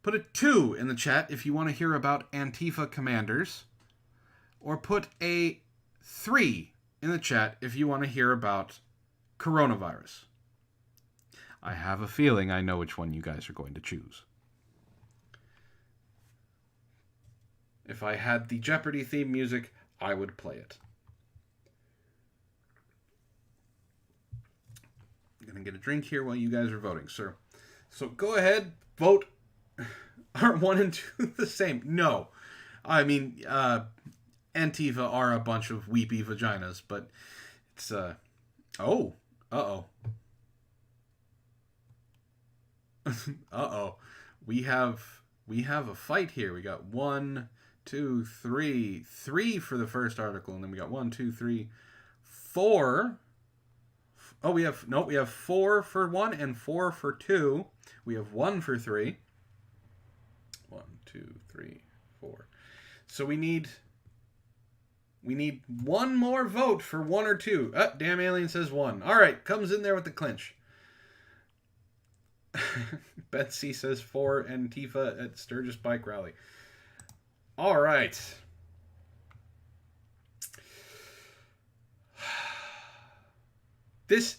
Put a 2 in the chat if you want to hear about Antifa commanders. Or put a 3 in the chat if you want to hear about coronavirus. I have a feeling I know which one you guys are going to choose. If I had the Jeopardy theme music, I would play it. I'm going to get a drink here while you guys are voting, sir. So go ahead, vote. Aren't 1 and 2 the same? No. I mean, Antifa are a bunch of weepy vaginas, but it's, oh. Uh-oh. Uh-oh. We have a fight here. We got 1, 2, 3. 3 for the first article, and then we got 1, 2, 3, 4. Oh, we have 4 for 1 and 4 for 2. We have 1 for 3. 1, 2, 3, 4. So we need 1 more vote for 1 or 2. Oh, damn alien says 1. All right, comes in there with the clinch. Betsy says 4 Antifa at Sturgis Bike Rally. All right. This,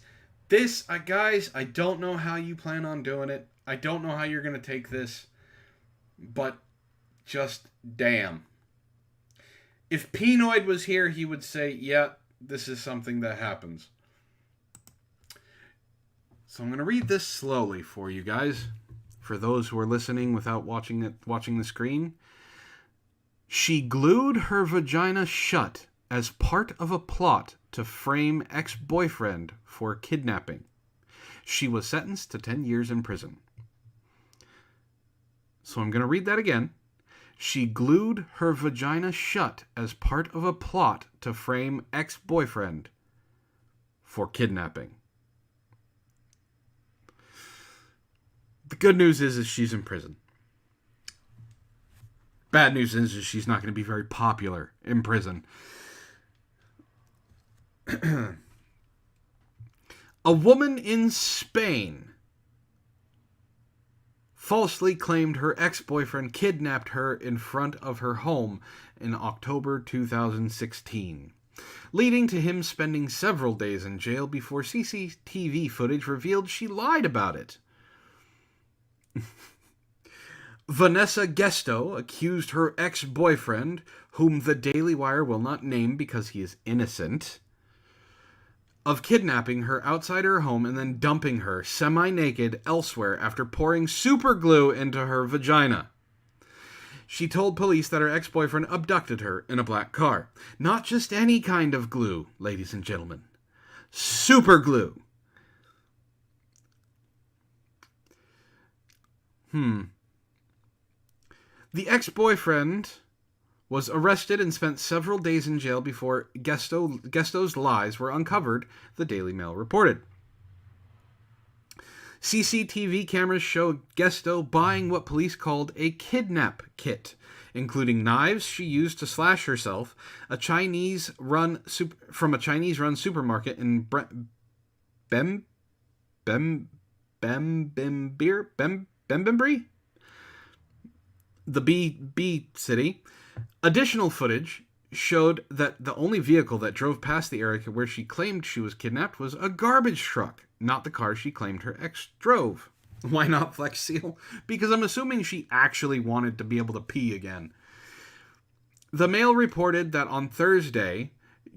guys, I don't know how you plan on doing it. I don't know how you're going to take this. But just damn. If Pinoid was here, he would say, yeah, this is something that happens. So I'm going to read this slowly for you guys. For those who are listening without watching the screen. She glued her vagina shut as part of a plot to frame ex-boyfriend for kidnapping. She was sentenced to 10 years in prison. So I'm going to read that again. She glued her vagina shut as part of a plot to frame ex-boyfriend for kidnapping. The good news is she's in prison. Bad news is she's not going to be very popular in prison. A woman in Spain falsely claimed her ex-boyfriend kidnapped her in front of her home in October 2016, leading to him spending several days in jail before CCTV footage revealed she lied about it. Vanessa Gesto accused her ex-boyfriend, whom the Daily Wire will not name because he is innocent, of kidnapping her outside her home and then dumping her semi-naked elsewhere after pouring super glue into her vagina. She told police that her ex-boyfriend abducted her in a black car. Not just any kind of glue, ladies and gentlemen. Super glue. The ex-boyfriend was arrested and spent several days in jail before Gesto's lies were uncovered, the Daily Mail reported. CCTV cameras showed Gesto buying what police called a kidnap kit, including knives she used to slash herself, from a Chinese-run supermarket in Bembembury, the B city. Additional footage showed that the only vehicle that drove past the area where she claimed she was kidnapped was a garbage truck, not the car she claimed her ex drove. Why not Flex Seal? Because I'm assuming she actually wanted to be able to pee again. The Mail reported that on Thursday,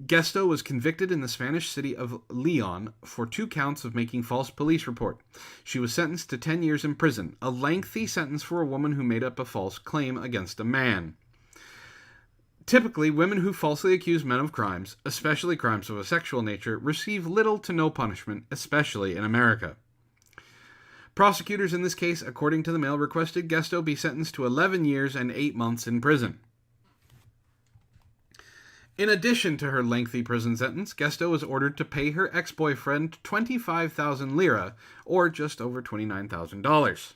Gesto was convicted in the Spanish city of Leon for 2 counts of making false police report. She was sentenced to 10 years in prison, a lengthy sentence for a woman who made up a false claim against a man. Typically, women who falsely accuse men of crimes, especially crimes of a sexual nature, receive little to no punishment, especially in America. Prosecutors in this case, according to the Mail, requested Gesto be sentenced to 11 years and 8 months in prison. In addition to her lengthy prison sentence, Gesto was ordered to pay her ex-boyfriend 25,000 lira, or just over $29,000.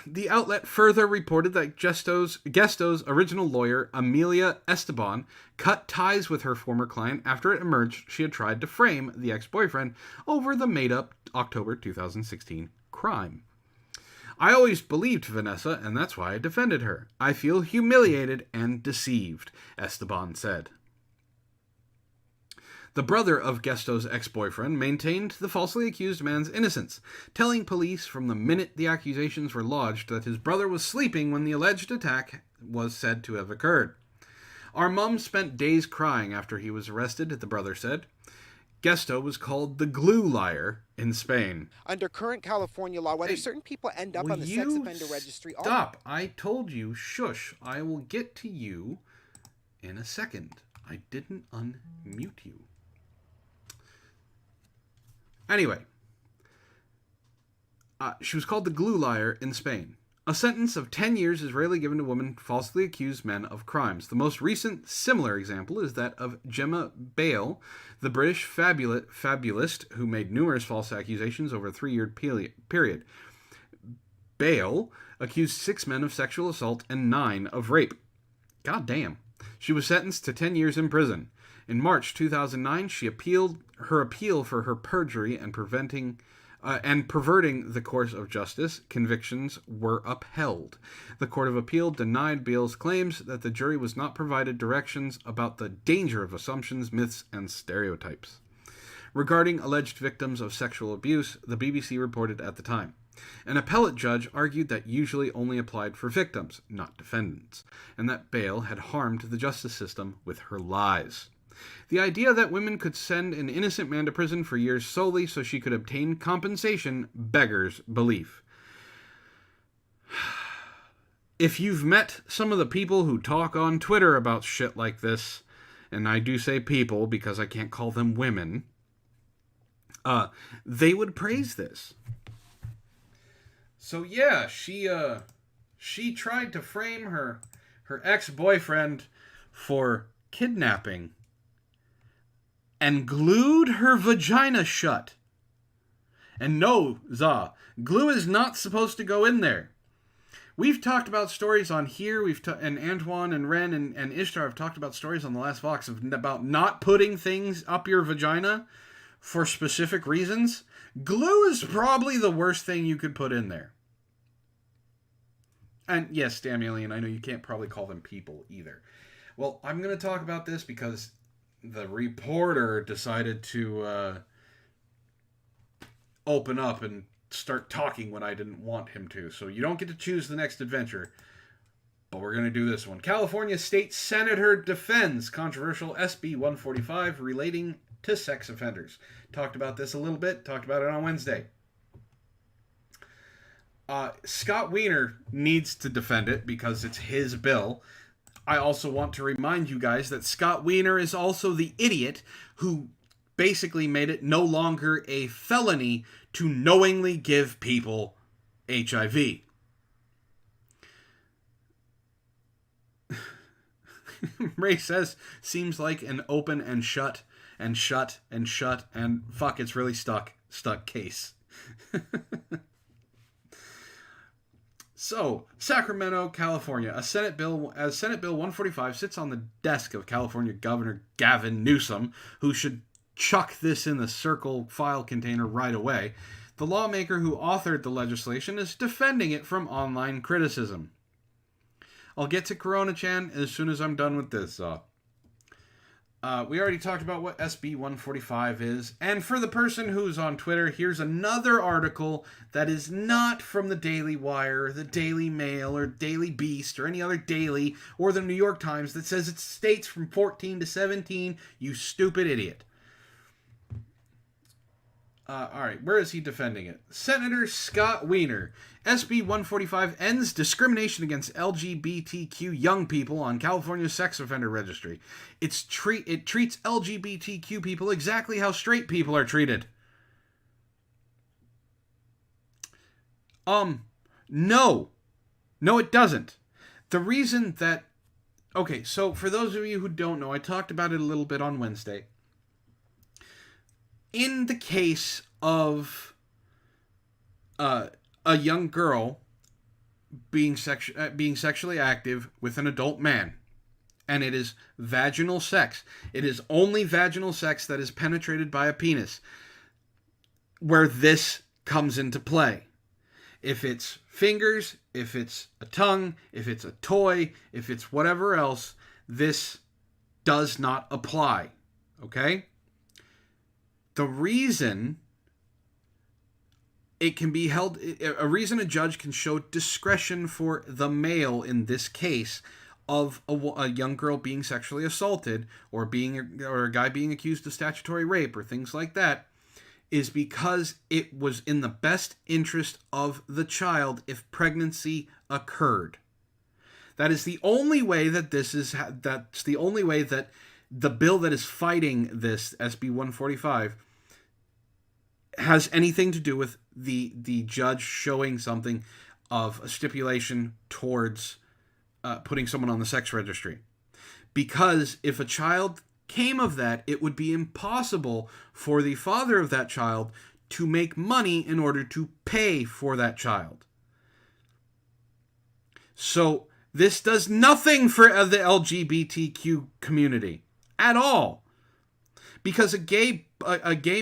The outlet further reported that Gesto's original lawyer, Amelia Esteban, cut ties with her former client after it emerged she had tried to frame the ex-boyfriend over the made-up October 2016 crime. I always believed Vanessa, and that's why I defended her. I feel humiliated and deceived, Esteban said. The brother of Gesto's ex-boyfriend maintained the falsely accused man's innocence, telling police from the minute the accusations were lodged that his brother was sleeping when the alleged attack was said to have occurred. Our mum spent days crying after he was arrested, the brother said. Gesto was called the glue liar in Spain. Under current California law, whether certain people end up on the sex offender registry... Stop! I told you, shush. I will get to you in a second. I didn't unmute you. Anyway, she was called the glue liar in Spain. A sentence of 10 years is rarely given to women falsely accused men of crimes. The most recent similar example is that of Gemma Bale, the British fabulist who made numerous false accusations over a 3-year period. Bale accused 6 men of sexual assault and 9 of rape. God damn. She was sentenced to 10 years in prison. In March 2009, she appealed her appeal for her perjury and perverting the course of justice. Convictions were upheld. The Court of Appeal denied Bale's claims that the jury was not provided directions about the danger of assumptions, myths, and stereotypes. Regarding alleged victims of sexual abuse, the BBC reported at the time. An appellate judge argued that usually only applied for victims, not defendants, and that Bale had harmed the justice system with her lies. The idea that women could send an innocent man to prison for years solely so she could obtain compensation beggars belief. If you've met some of the people who talk on Twitter about shit like this, and I do say people because I can't call them women, they would praise this. So yeah, she tried to frame her ex-boyfriend for kidnapping and glued her vagina shut. And no, glue is not supposed to go in there. We've talked about stories on here, and Antoine and Wren and Ishtar have talked about stories on the Last Vox about not putting things up your vagina for specific reasons. Glue is probably the worst thing you could put in there. And yes, damn alien, I know you can't probably call them people either. Well, I'm going to talk about this because the reporter decided to open up and start talking when I didn't want him to. So you don't get to choose the next adventure, but we're going to do this one. California State Senator defends controversial SB 145 relating to sex offenders. Talked about this a little bit. Talked about it on Wednesday. Scott Wiener needs to defend it because it's his bill. I also want to remind you guys that Scott Wiener is also the idiot who basically made it no longer a felony to knowingly give people HIV. Ray says, seems like an open and shut and shut and shut and fuck, it's really stuck case. So, Sacramento, California. Senate Bill 145 sits on the desk of California Governor Gavin Newsom, who should chuck this in the circle file container right away. The lawmaker who authored the legislation is defending it from online criticism. I'll get to Corona-chan as soon as I'm done with this. We already talked about what SB 145 is. And for the person who's on Twitter, here's another article that is not from the Daily Wire, the Daily Mail, or Daily Beast, or any other daily, or the New York Times that says it states from 14 to 17. You stupid idiot. Alright, where is he defending it? Senator Scott Wiener. SB 145 ends discrimination against LGBTQ young people on California's sex offender registry. It treats LGBTQ people exactly how straight people are treated. No. No, it doesn't. The reason that... Okay, so for those of you who don't know, I talked about it a little bit on Wednesday. In the case of a young girl being sexually active with an adult man, and it is vaginal sex, it is only vaginal sex that is penetrated by a penis, where this comes into play. If it's fingers, if it's a tongue, if it's a toy, if it's whatever else, this does not apply. Okay? The reason it can be held, a reason a judge can show discretion for the male in this case of a young girl being sexually assaulted or a guy being accused of statutory rape or things like that is because it was in the best interest of the child if pregnancy occurred. That is the only way that that's the only way that the bill that is fighting this, SB 145, has anything to do with the judge showing something of a stipulation towards putting someone on the sex registry. Because if a child came of that, it would be impossible for the father of that child to make money in order to pay for that child. So this does nothing for the LGBTQ community at all. Because a gay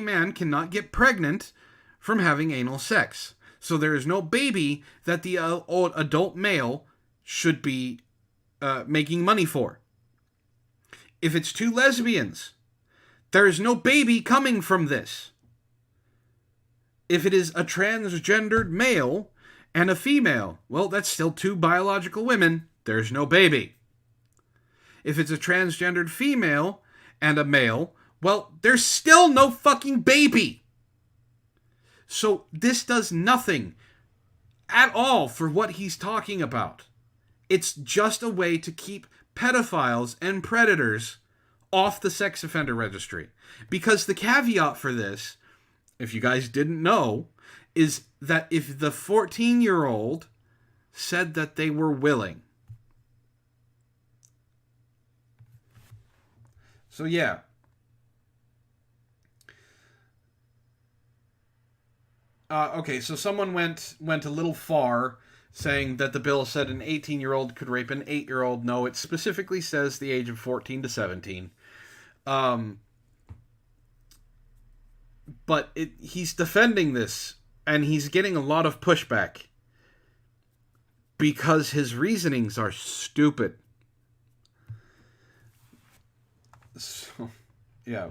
man cannot get pregnant from having anal sex. So there is no baby that the adult male should be making money for. If it's two lesbians, there is no baby coming from this. If it is a transgendered male and a female, well, that's still two biological women. There's no baby. If it's a transgendered female and a male, well, there's still no fucking baby. So this does nothing at all for what he's talking about. It's just a way to keep pedophiles and predators off the sex offender registry. Because the caveat for this, if you guys didn't know, is that if the 14-year-old said that they were willing. So yeah. Okay, so someone went a little far saying that the bill said an 18-year-old could rape an 8-year-old. No, it specifically says the age of 14 to 17. But he's defending this, and he's getting a lot of pushback because his reasonings are stupid. So, yeah,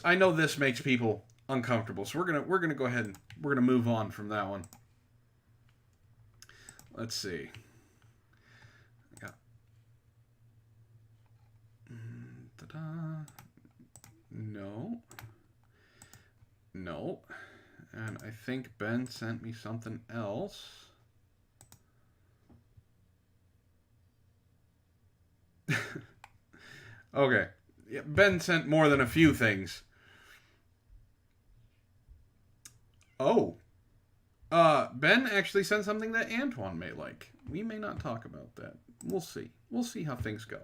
I know this makes people uncomfortable, so we're gonna go ahead and we're gonna move on from that one. Let's see. No, and I think Ben sent me something else. Okay. Yeah, Ben sent more than a few things. Oh. Ben actually sent something that Antoine may like. We may not talk about that. We'll see. We'll see how things go.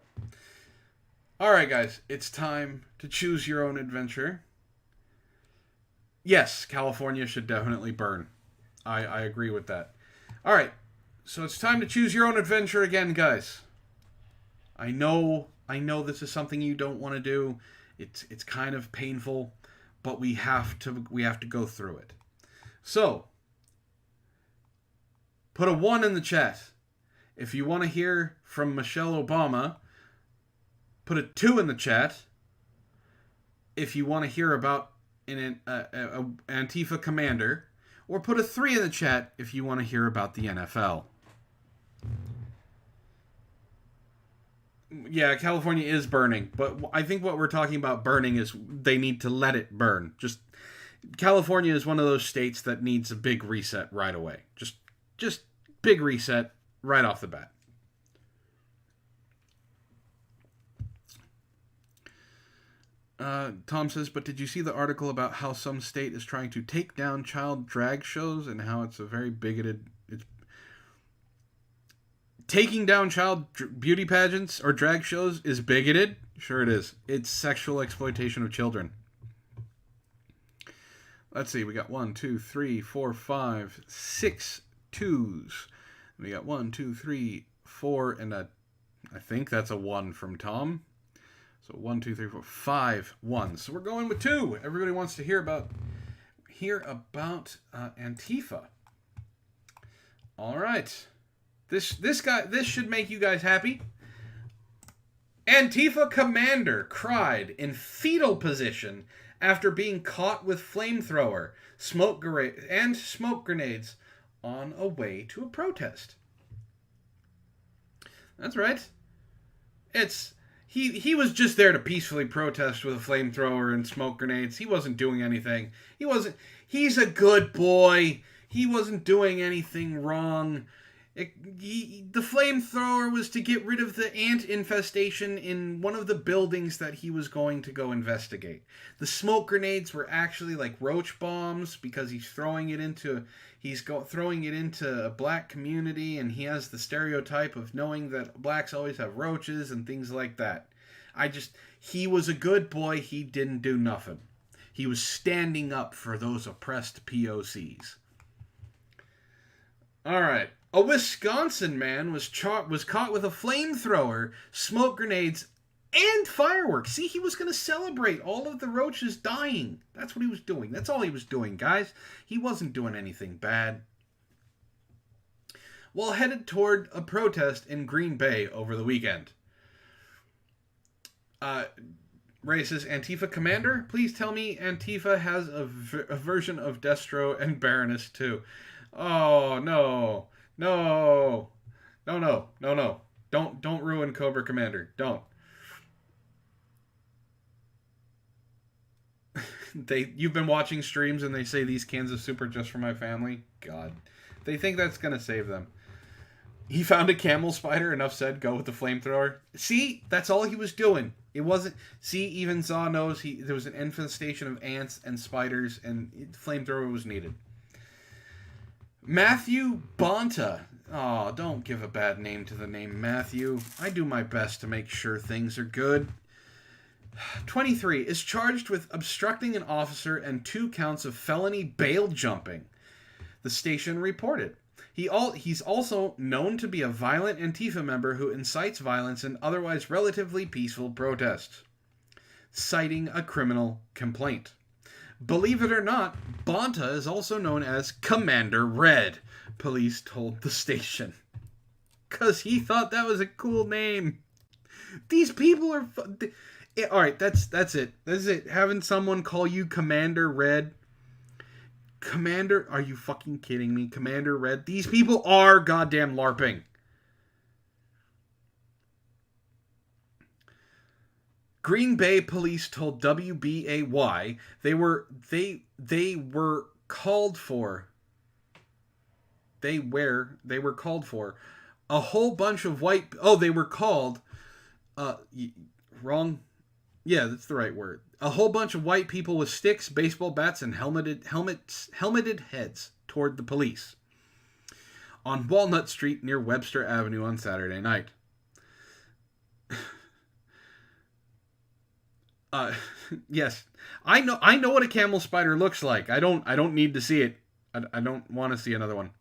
Alright, guys. It's time to choose your own adventure. Yes, California should definitely burn. I agree with that. Alright. So it's time to choose your own adventure again, guys. I know this is something you don't want to do. It's kind of painful, but we have to go through it. So, put a 1 in the chat. If you want to hear from Michelle Obama, put a 2 in the chat. If you want to hear about an Antifa commander, or put a 3 in the chat if you want to hear about the NFL. Yeah, California is burning, but I think what we're talking about burning is they need to let it burn. Just California is one of those states that needs a big reset right away. Just big reset right off the bat. Tom says, but did you see the article about how some state is trying to take down child drag shows and how it's a very bigoted... Taking down child beauty pageants or drag shows is bigoted? Sure it is. It's sexual exploitation of children. Let's see, we got 1, 2, 3, 4, 5, 6 twos. We got 1, 2, 3, 4, and I think that's a 1 from Tom. So 1, 2, 3, 4, 5 ones. So we're going with 2. Everybody wants to hear about Antifa. All right. This should make you guys happy. Antifa commander cried in fetal position after being caught with flamethrower, smoke grenades on a way to a protest. That's right. He was just there to peacefully protest with a flamethrower and smoke grenades. He wasn't doing anything. He's a good boy. He wasn't doing anything wrong. The flamethrower was to get rid of the ant infestation in one of the buildings that he was going to go investigate. The smoke grenades were actually like roach bombs because he's throwing it into a black community, and he has the stereotype of knowing that blacks always have roaches and things like that. He was a good boy. He didn't do nothing. He was standing up for those oppressed POCs. All right. A Wisconsin man was caught with a flamethrower, smoke grenades, and fireworks. See, he was going to celebrate all of the roaches dying. That's what he was doing. That's all he was doing, guys. He wasn't doing anything bad. While headed toward a protest in Green Bay over the weekend. Ray says, Antifa commander, please tell me Antifa has a version of Destro and Baroness too. Oh, no. No. Don't ruin Cobra Commander. Don't. You've been watching streams and they say these cans of soup are just for my family. God. They think that's going to save them. He found a camel spider, enough said, go with the flamethrower. See? That's all he was doing. It wasn't... See, even Zaw knows there was an infestation of ants and spiders, and flamethrower was needed. Matthew Bonta. Oh, don't give a bad name to the name Matthew. I do my best to make sure things are good. 23 is charged with obstructing an officer and 2 counts of felony bail jumping. The station reported. He's also known to be a violent Antifa member who incites violence in otherwise relatively peaceful protests, citing a criminal complaint. Believe it or not, Bonta is also known as Commander Red, police told the station. Because he thought that was a cool name. These people are... Alright, that's it. That's it. Having someone call you Commander Red... Commander... Are you fucking kidding me? Commander Red? These people are goddamn LARPing. Green Bay police told WBAY they were called for. They were called for. A whole bunch of white... Oh, they were called... wrong... Yeah, that's the right word. A whole bunch of white people with sticks, baseball bats, and helmeted heads toward the police on Walnut Street near Webster Avenue on Saturday night. Yes, I know what a camel spider looks like. I don't need to see it. I don't want to see another one.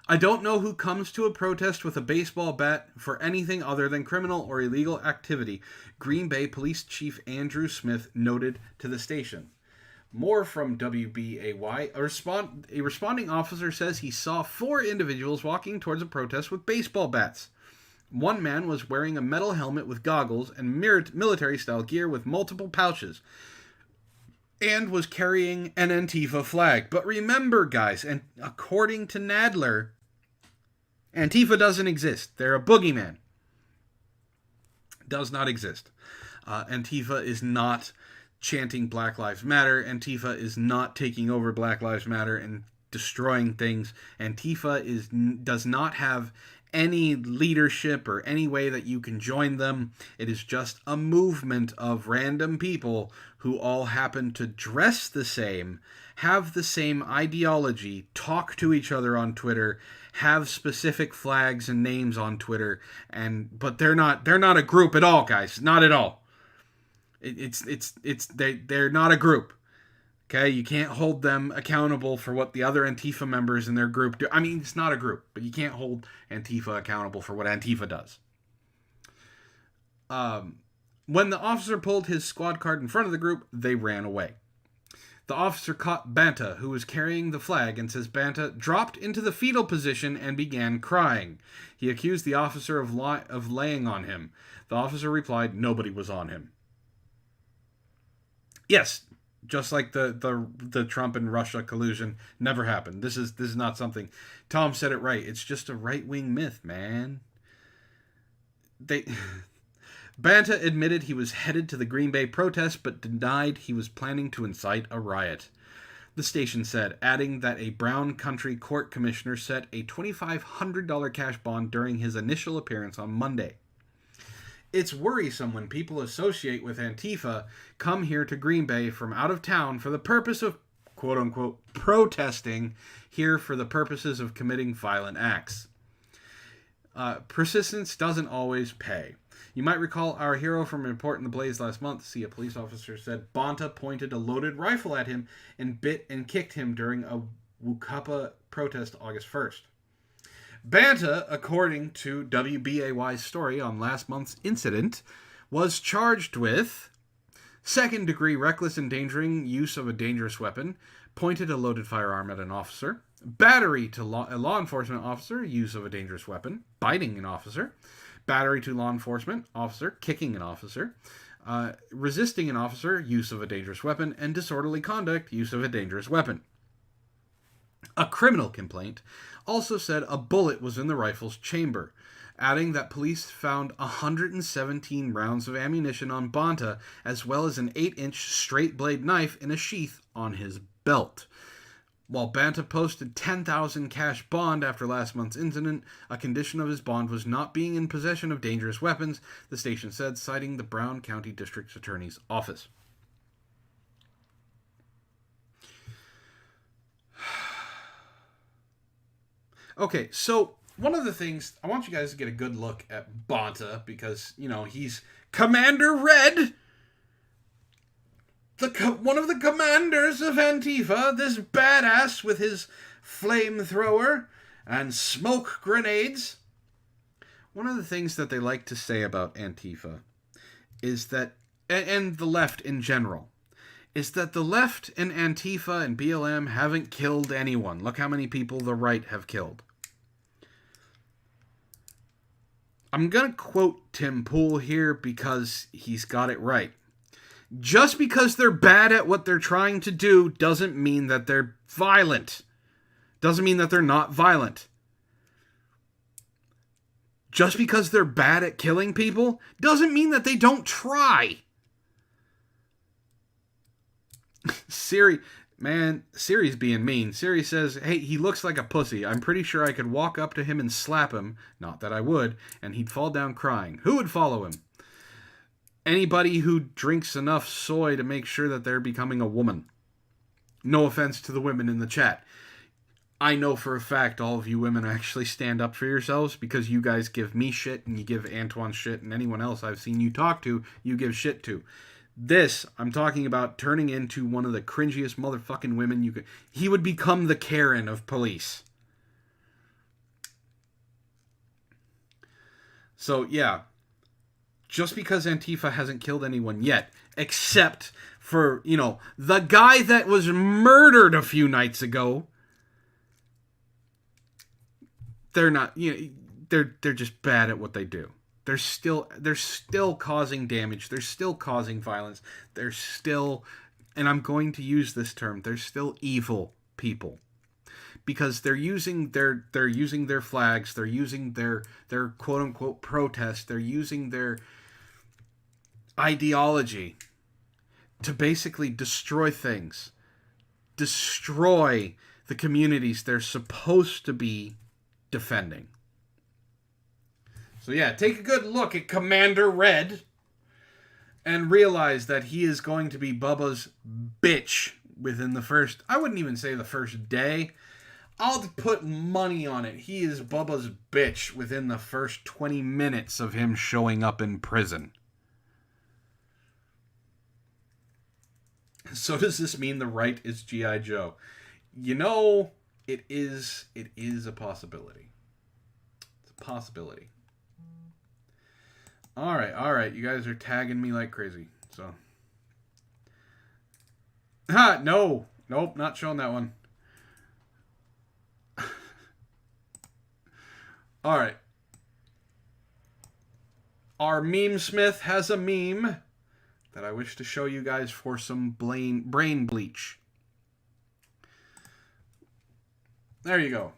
I don't know who comes to a protest with a baseball bat for anything other than criminal or illegal activity, Green Bay Police Chief Andrew Smith noted to the station. More from WBAY. A responding officer says he saw 4 individuals walking towards a protest with baseball bats. One man was wearing a metal helmet with goggles and military-style gear with multiple pouches, and was carrying an Antifa flag. But remember, guys, and according to Nadler, Antifa doesn't exist. They're a boogeyman. Does not exist. Antifa is not chanting Black Lives Matter. Antifa is not taking over Black Lives Matter and destroying things. Antifa does not have any leadership or any way that you can join them. It is just a movement of random people who all happen to dress the same, have the same ideology, talk to each other on Twitter, have specific flags and names on Twitter, but they're not a group at all, guys. Not at all. They're not a group. Okay, you can't hold them accountable for what the other Antifa members in their group do. I mean, it's not a group, but you can't hold Antifa accountable for what Antifa does. When the officer pulled his squad card in front of the group, they ran away. The officer caught Banta, who was carrying the flag, and says Banta dropped into the fetal position and began crying. He accused the officer of laying on him. The officer replied, nobody was on him. Yes, just like the Trump and Russia collusion never happened. This is not something. Tom said it right. It's just a right-wing myth, man. Banta admitted he was headed to the Green Bay protest, but denied he was planning to incite a riot. The station said, adding that a Brown County court commissioner set a $2,500 cash bond during his initial appearance on Monday. It's worrisome when people associate with Antifa come here to Green Bay from out of town for the purpose of, quote-unquote, protesting here for the purposes of committing violent acts. Persistence doesn't always pay. You might recall our hero from a report in the Blaze last month. See, a police officer said Banta pointed a loaded rifle at him and bit and kicked him during a Wukapa protest August 1st. Banta, according to WBAY's story on last month's incident, was charged with second-degree reckless endangering use of a dangerous weapon, pointed a loaded firearm at an officer, battery to a law enforcement officer, use of a dangerous weapon, biting an officer, battery to law enforcement officer, kicking an officer, resisting an officer, use of a dangerous weapon, and disorderly conduct, use of a dangerous weapon. A criminal complaint also said a bullet was in the rifle's chamber, adding that police found 117 rounds of ammunition on Banta, as well as an 8-inch straight-blade knife in a sheath on his belt. While Banta posted $10,000 cash bond after last month's incident, a condition of his bond was not being in possession of dangerous weapons, the station said, citing the Brown County District Attorney's Office. Okay, so one of the things, I want you guys to get a good look at Banta, because, you know, he's Commander Red, one of the commanders of Antifa, this badass with his flamethrower and smoke grenades. One of the things that they like to say about Antifa is that, and the left in general, is that the left and Antifa and BLM haven't killed anyone. Look how many people the right have killed. I'm going to quote Tim Pool here because he's got it right. Just because they're bad at what they're trying to do doesn't mean that they're violent. Doesn't mean that they're not violent. Just because they're bad at killing people doesn't mean that they don't try. Siri, Man, Siri's being mean. Siri says, hey, he looks like a pussy. I'm pretty sure I could walk up to him and slap him. Not that I would. And he'd fall down crying. Who would follow him? Anybody who drinks enough soy to make sure that they're becoming a woman. No offense to the women in the chat. I know for a fact all of you women actually stand up for yourselves because you guys give me shit and you give Antoine shit and anyone else I've seen you talk to, you give shit to. This, I'm talking about turning into one of the cringiest motherfucking women you could... He would become the Karen of police. So, yeah. Just because Antifa hasn't killed anyone yet, except for, you know, the guy that was murdered a few nights ago, they're not, you know, they're just bad at what they do. They're still causing damage. They're still causing violence. They're still, and I'm going to use this term, they're still evil people. Because they're using their flags, they're using their quote unquote protest, they're using their ideology to basically destroy things. Destroy the communities they're supposed to be defending. So yeah, take a good look at Commander Red and realize that he is going to be Bubba's bitch within the first, I wouldn't even say the first day. I'll put money on it. He is Bubba's bitch within the first 20 minutes of him showing up in prison. So does this mean the right is G.I. Joe? You know, it is a possibility. It's a possibility. All right. You guys are tagging me like crazy. So, no, nope, not showing that one. All right. Our meme smith has a meme that I wish to show you guys for some brain bleach. There you go.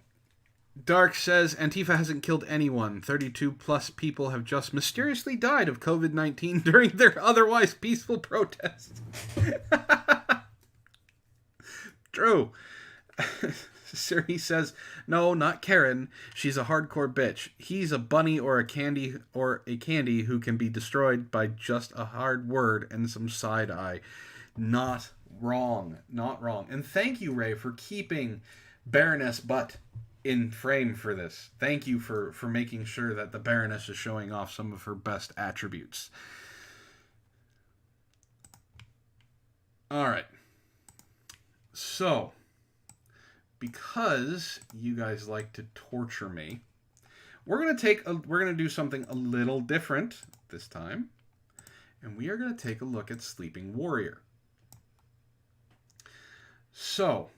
Dark says, Antifa hasn't killed anyone. 32 plus people have just mysteriously died of COVID-19 during their otherwise peaceful protests. True. Siri says, no, not Karen. She's a hardcore bitch. He's a bunny or a candy who can be destroyed by just a hard word and some side eye. Not wrong. Not wrong. And thank you, Ray, for keeping Baroness Butt in frame for this. Thank you for making sure that the Baroness is showing off some of her best attributes. All right. So, because you guys like to torture me, we're gonna do something a little different this time, and we are gonna take a look at Sleeping Warrior. So,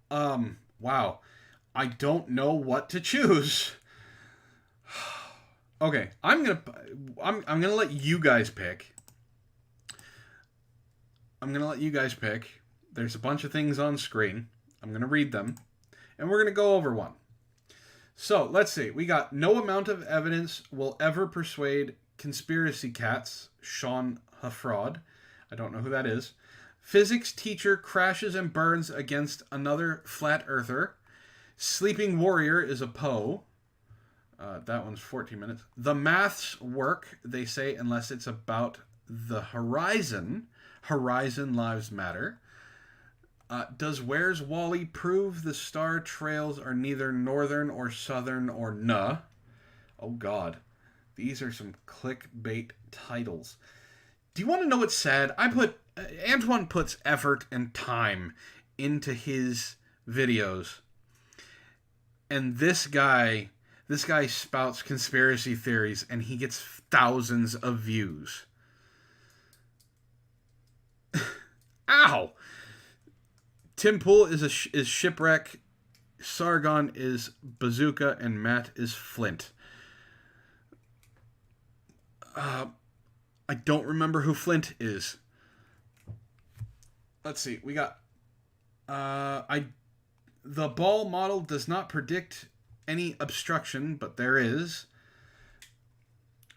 wow, I don't know what to choose. Okay, I'm gonna let you guys pick. There's a bunch of things on screen. I'm going to read them, and we're going to go over one. So, let's see. We got no amount of evidence will ever persuade conspiracy cats, Sean Hafraud. I don't know who that is. Physics teacher crashes and burns against another flat earther. Sleeping Warrior is a Poe. That one's 14 minutes. The maths work, they say, unless it's about the horizon. Horizon Lives Matter. Does Where's Wally prove the star trails are neither northern or southern or nuh? Oh, God. These are some clickbait titles. Do you want to know what's sad? Antoine puts effort and time into his videos. And this guy spouts conspiracy theories and he gets thousands of views. Ow! Tim Pool is Shipwreck, Sargon is Bazooka, and Matt is Flint. I don't remember who Flint is. Let's see. We got... The ball model does not predict any obstruction, but there is.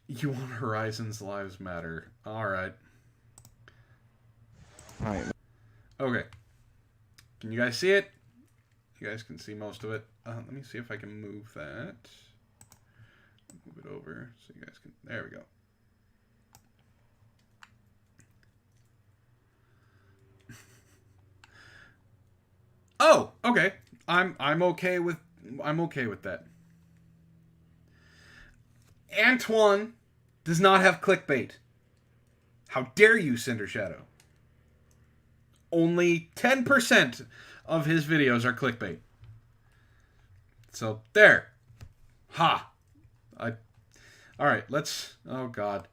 You want Horizons Lives Matter. Alright. Right. Okay. Can you guys see it? You guys can see most of it. Let me see if I can move that. Move it over so you guys can... There we go. Oh, okay. I'm okay with that. Antoine does not have clickbait. How dare you, Cinder Shadow? Only 10% of his videos are clickbait. So there. Ha. Alright, let's... Oh, God.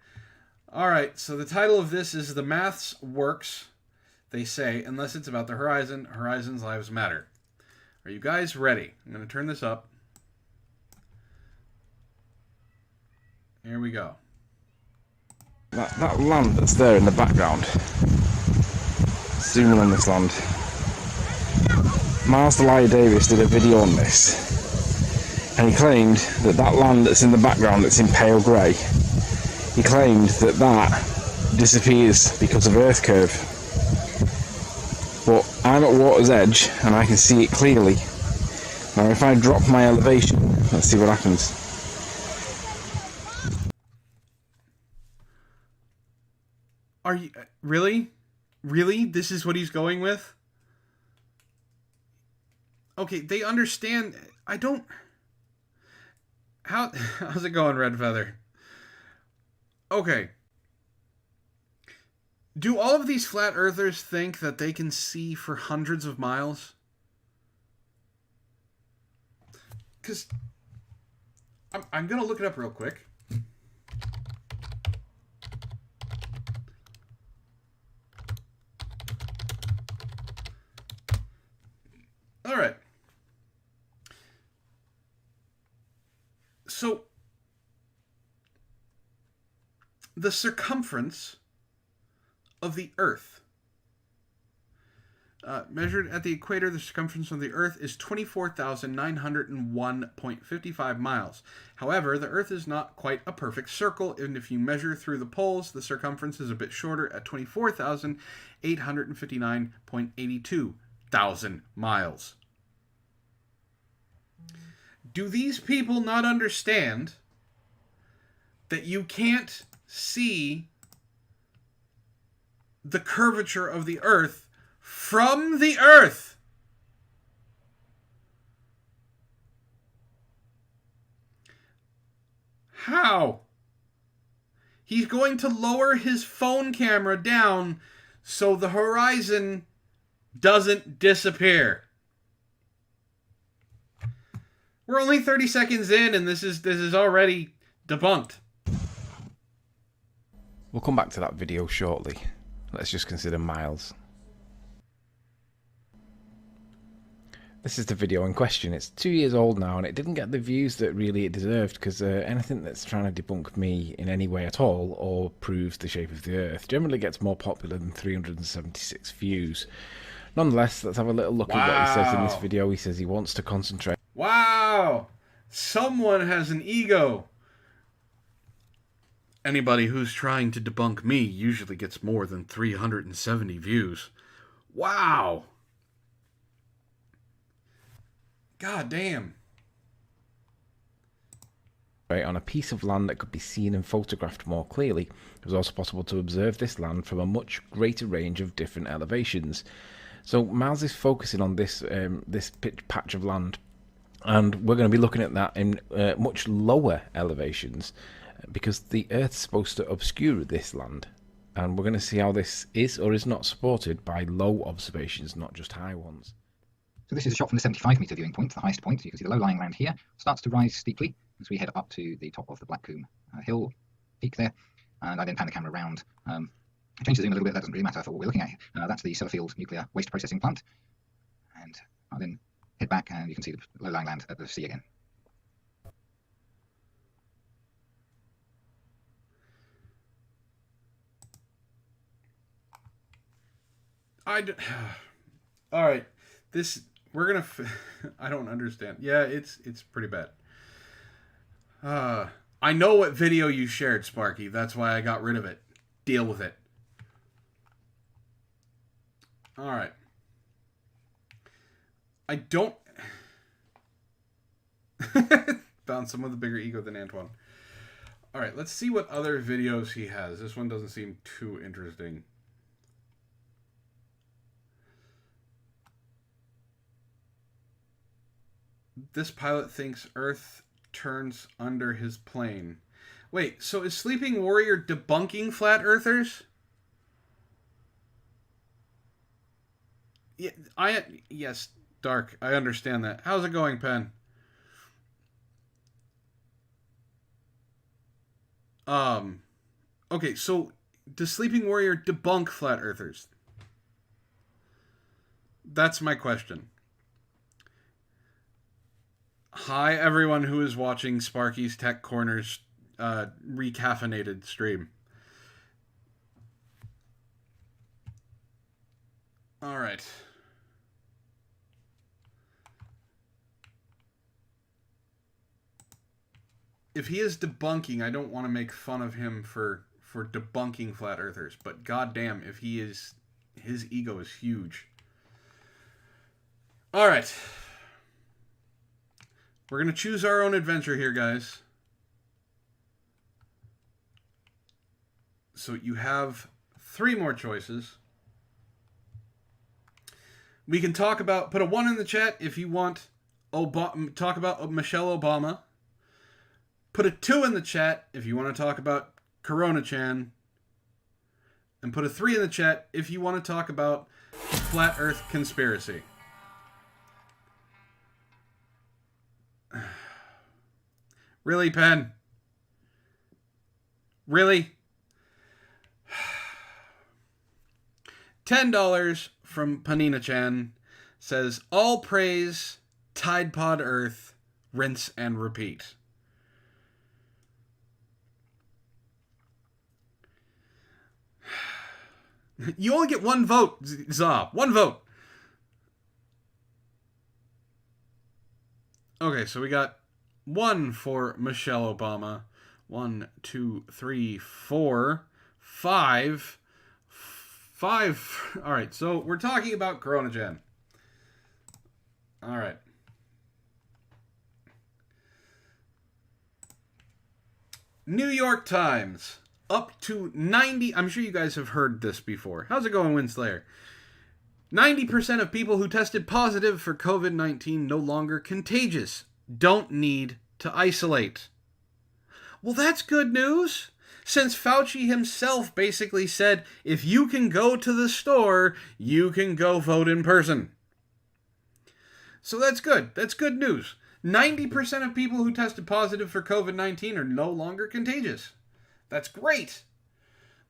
Alright, so the title of this is The Maths Works, they say, unless it's about the horizon. Horizons lives matter. Are you guys ready? I'm going to turn this up. Here we go. That land that's there in the background. Zoom in on this land. Miles Delia Davis did a video on this, and he claimed that that land that's in the background, that's in pale grey, he claimed that that disappears because of Earth curve. But I'm at water's edge and I can see it clearly. Now if I drop my elevation, let's see what happens. Are you... Really? Really? This is what he's going with? Okay, they understand... I don't... How's it going, Red Feather? Okay. Do all of these flat earthers think that they can see for hundreds of miles? Because... I'm going to look it up real quick. All right. So, the circumference of the Earth, measured at the equator, the circumference of the Earth is 24,901.55 miles. However, the Earth is not quite a perfect circle, and if you measure through the poles, the circumference is a bit shorter at 24,859.82 thousand miles. Do these people not understand that you can't see the curvature of the Earth from the Earth? How? He's going to lower his phone camera down so the horizon doesn't disappear. We're only 30 seconds in and this is already debunked. We'll come back to that video shortly. Let's just consider miles. This is the video in question. It's 2 years old now and it didn't get the views that really it deserved, because anything that's trying to debunk me in any way at all or proves the shape of the Earth generally gets more popular than 376 views. Nonetheless, let's have a little look at what he says in this video. He says he wants to concentrate. Wow! Someone has an ego. Anybody who's trying to debunk me usually gets more than 370 views. Wow! God damn. On a piece of land that could be seen and photographed more clearly. It was also possible to observe this land from a much greater range of different elevations. So Miles is focusing on this patch of land, and we're going to be looking at that in much lower elevations, because the Earth's supposed to obscure this land, and we're going to see how this is or is not supported by low observations, not just high ones. So this is a shot from the 75-metre viewing point, the highest point. You can see the low-lying land here starts to rise steeply as we head up to the top of the Blackcomb hill peak there, and I then pan the camera around. I changed the zoom a little bit, that doesn't really matter for what we're looking at. That's the Sellafield nuclear waste processing plant. And I'll then head back and you can see the low-lying land at the sea again. Alright, we're gonna, I don't understand. Yeah, it's pretty bad. I know what video you shared, Sparky, that's why I got rid of it. Deal with it. All right. I don't... Found someone with a bigger ego than Antoine. All right, let's see what other videos he has. This one doesn't seem too interesting. This pilot thinks Earth turns under his plane. Wait, so is Sleeping Warrior debunking flat earthers? Yeah, yes, Dark. I understand that. How's it going, Pen? Okay, so does Sleeping Warrior debunk flat earthers? That's my question. Hi, everyone who is watching Sparky's Tech Corner's recaffeinated stream. All right. If he is debunking, I don't want to make fun of him for debunking flat earthers, but goddamn, if he is, his ego is huge. All right. We're going to choose our own adventure here, guys. So you have 3 more choices. We can talk about, put a 1 in the chat if you want, talk about Michelle Obama. Put a 2 in the chat if you want to talk about Corona-chan. And put a 3 in the chat if you want to talk about Flat Earth conspiracy. Really, Pen? Really? $10 from Panina-chan says, all praise, Tide Pod Earth, rinse and repeat. You only get 1 vote, Za. 1 vote. Okay, so we got 1 for Michelle Obama. 1, 2, 3, 4, 5. 5. All right, so we're talking about Corona-chan. All right. New York Times. Up to 90... I'm sure you guys have heard this before. How's it going, Winslayer? 90% of people who tested positive for COVID-19 no longer contagious. Don't need to isolate. Well, that's good news. Since Fauci himself basically said, if you can go to the store, you can go vote in person. So that's good. That's good news. 90% of people who tested positive for COVID-19 are no longer contagious. That's great.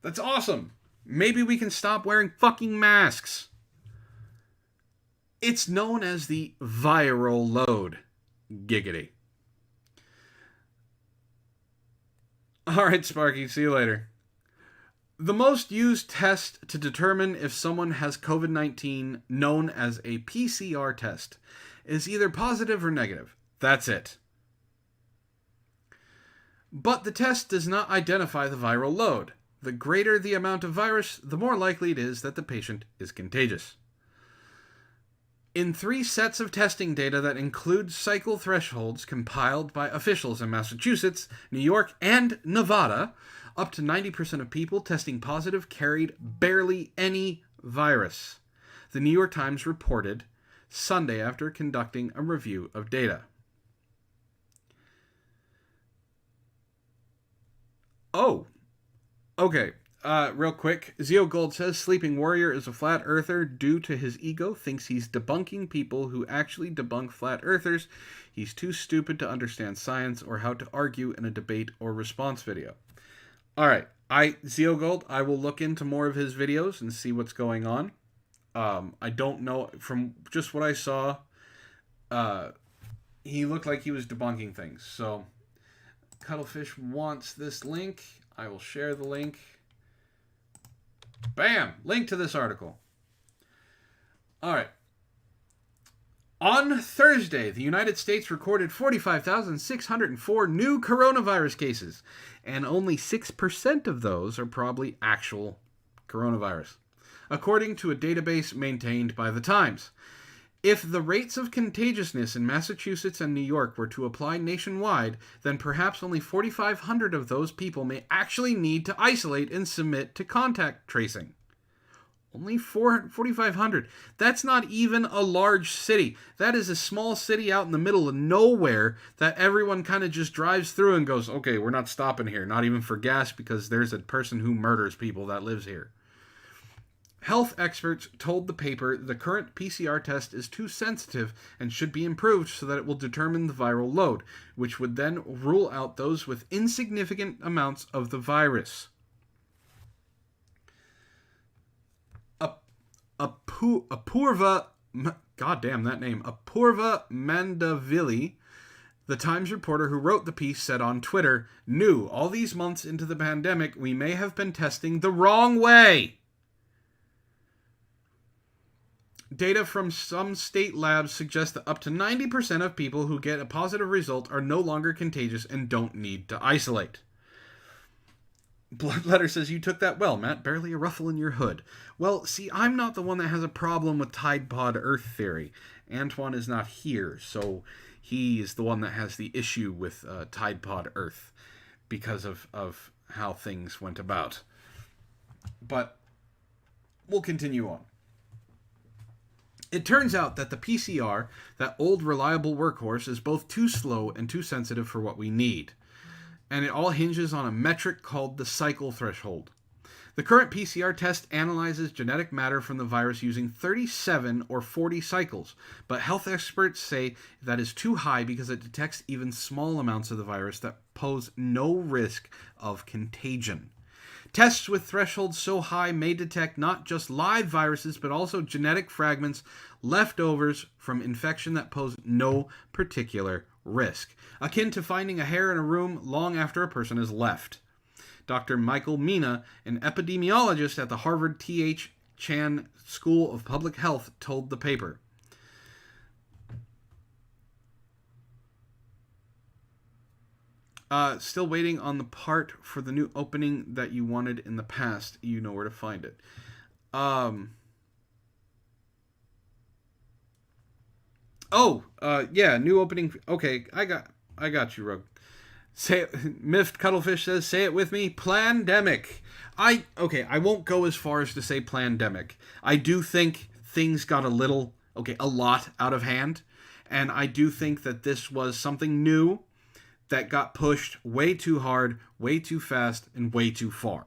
That's awesome. Maybe we can stop wearing fucking masks. It's known as the viral load. Giggity. Alright, Sparky, see you later. The most used test to determine if someone has COVID-19, known as a PCR test, is either positive or negative. That's it. But the test does not identify the viral load. The greater the amount of virus, the more likely it is that the patient is contagious. In 3 sets of testing data that include cycle thresholds compiled by officials in Massachusetts, New York, and Nevada, up to 90% of people testing positive carried barely any virus. The New York Times reported Sunday after conducting a review of data. Oh, okay. Real quick, Zeo Gold says Sleeping Warrior is a flat earther due to his ego, thinks he's debunking people who actually debunk flat earthers. He's too stupid to understand science or how to argue in a debate or response video. All right, Zeo Gold, I will look into more of his videos and see what's going on. I don't know, from just what I saw, he looked like he was debunking things. So, Cuttlefish wants this link. I will share the link. Bam! Link to this article. All right. On Thursday, the United States recorded 45,604 new coronavirus cases, and only 6% of those are probably actual coronavirus. according to a database maintained by the Times. If the rates of contagiousness in Massachusetts and New York were to apply nationwide, then perhaps only 4,500 of those people may actually need to isolate and submit to contact tracing. Only 4,500. That's not even a large city. That is a small city out in the middle of nowhere that everyone kind of just drives through and goes, okay, we're not stopping here, not even for gas, because there's a person who murders people that lives here. Health experts told the paper the current PCR test is too sensitive and should be improved so that it will determine the viral load, which would then rule out those with insignificant amounts of the virus. Apurva, goddamn that name, Apurva Mandavili, the Times reporter who wrote the piece, said on Twitter, "New, all these months into the pandemic, we may have been testing the wrong way." Data from some state labs suggest that up to 90% of people who get a positive result are no longer contagious and don't need to isolate. Bloodletter says, you took that well, Matt. Barely a ruffle in your hood. Well, see, I'm not the one that has a problem with Tide Pod Earth theory. Antoine is not here, so he is the one that has the issue with Tide Pod Earth because of how things went about. But we'll continue on. It turns out that the PCR, that old reliable workhorse, is both too slow and too sensitive for what we need. And it all hinges on a metric called the cycle threshold. The current PCR test analyzes genetic matter from the virus using 37 or 40 cycles, but health experts say that is too high because it detects even small amounts of the virus that pose no risk of contagion. Tests with thresholds so high may detect not just live viruses, but also genetic fragments, leftovers from infection that pose no particular risk, akin to finding a hair in a room long after a person has left. Dr. Michael Mina, an epidemiologist at the Harvard T.H. Chan School of Public Health, told the paper. Still waiting on the part for the new opening that you wanted in the past. You know where to find it. Yeah, new opening. Okay, I got you, Rug. Say it, Miffed Cuttlefish says, say it with me, plandemic. I won't go as far as to say plandemic. I do think things got a lot out of hand, and I do think that this was something new that got pushed way too hard, way too fast, and way too far.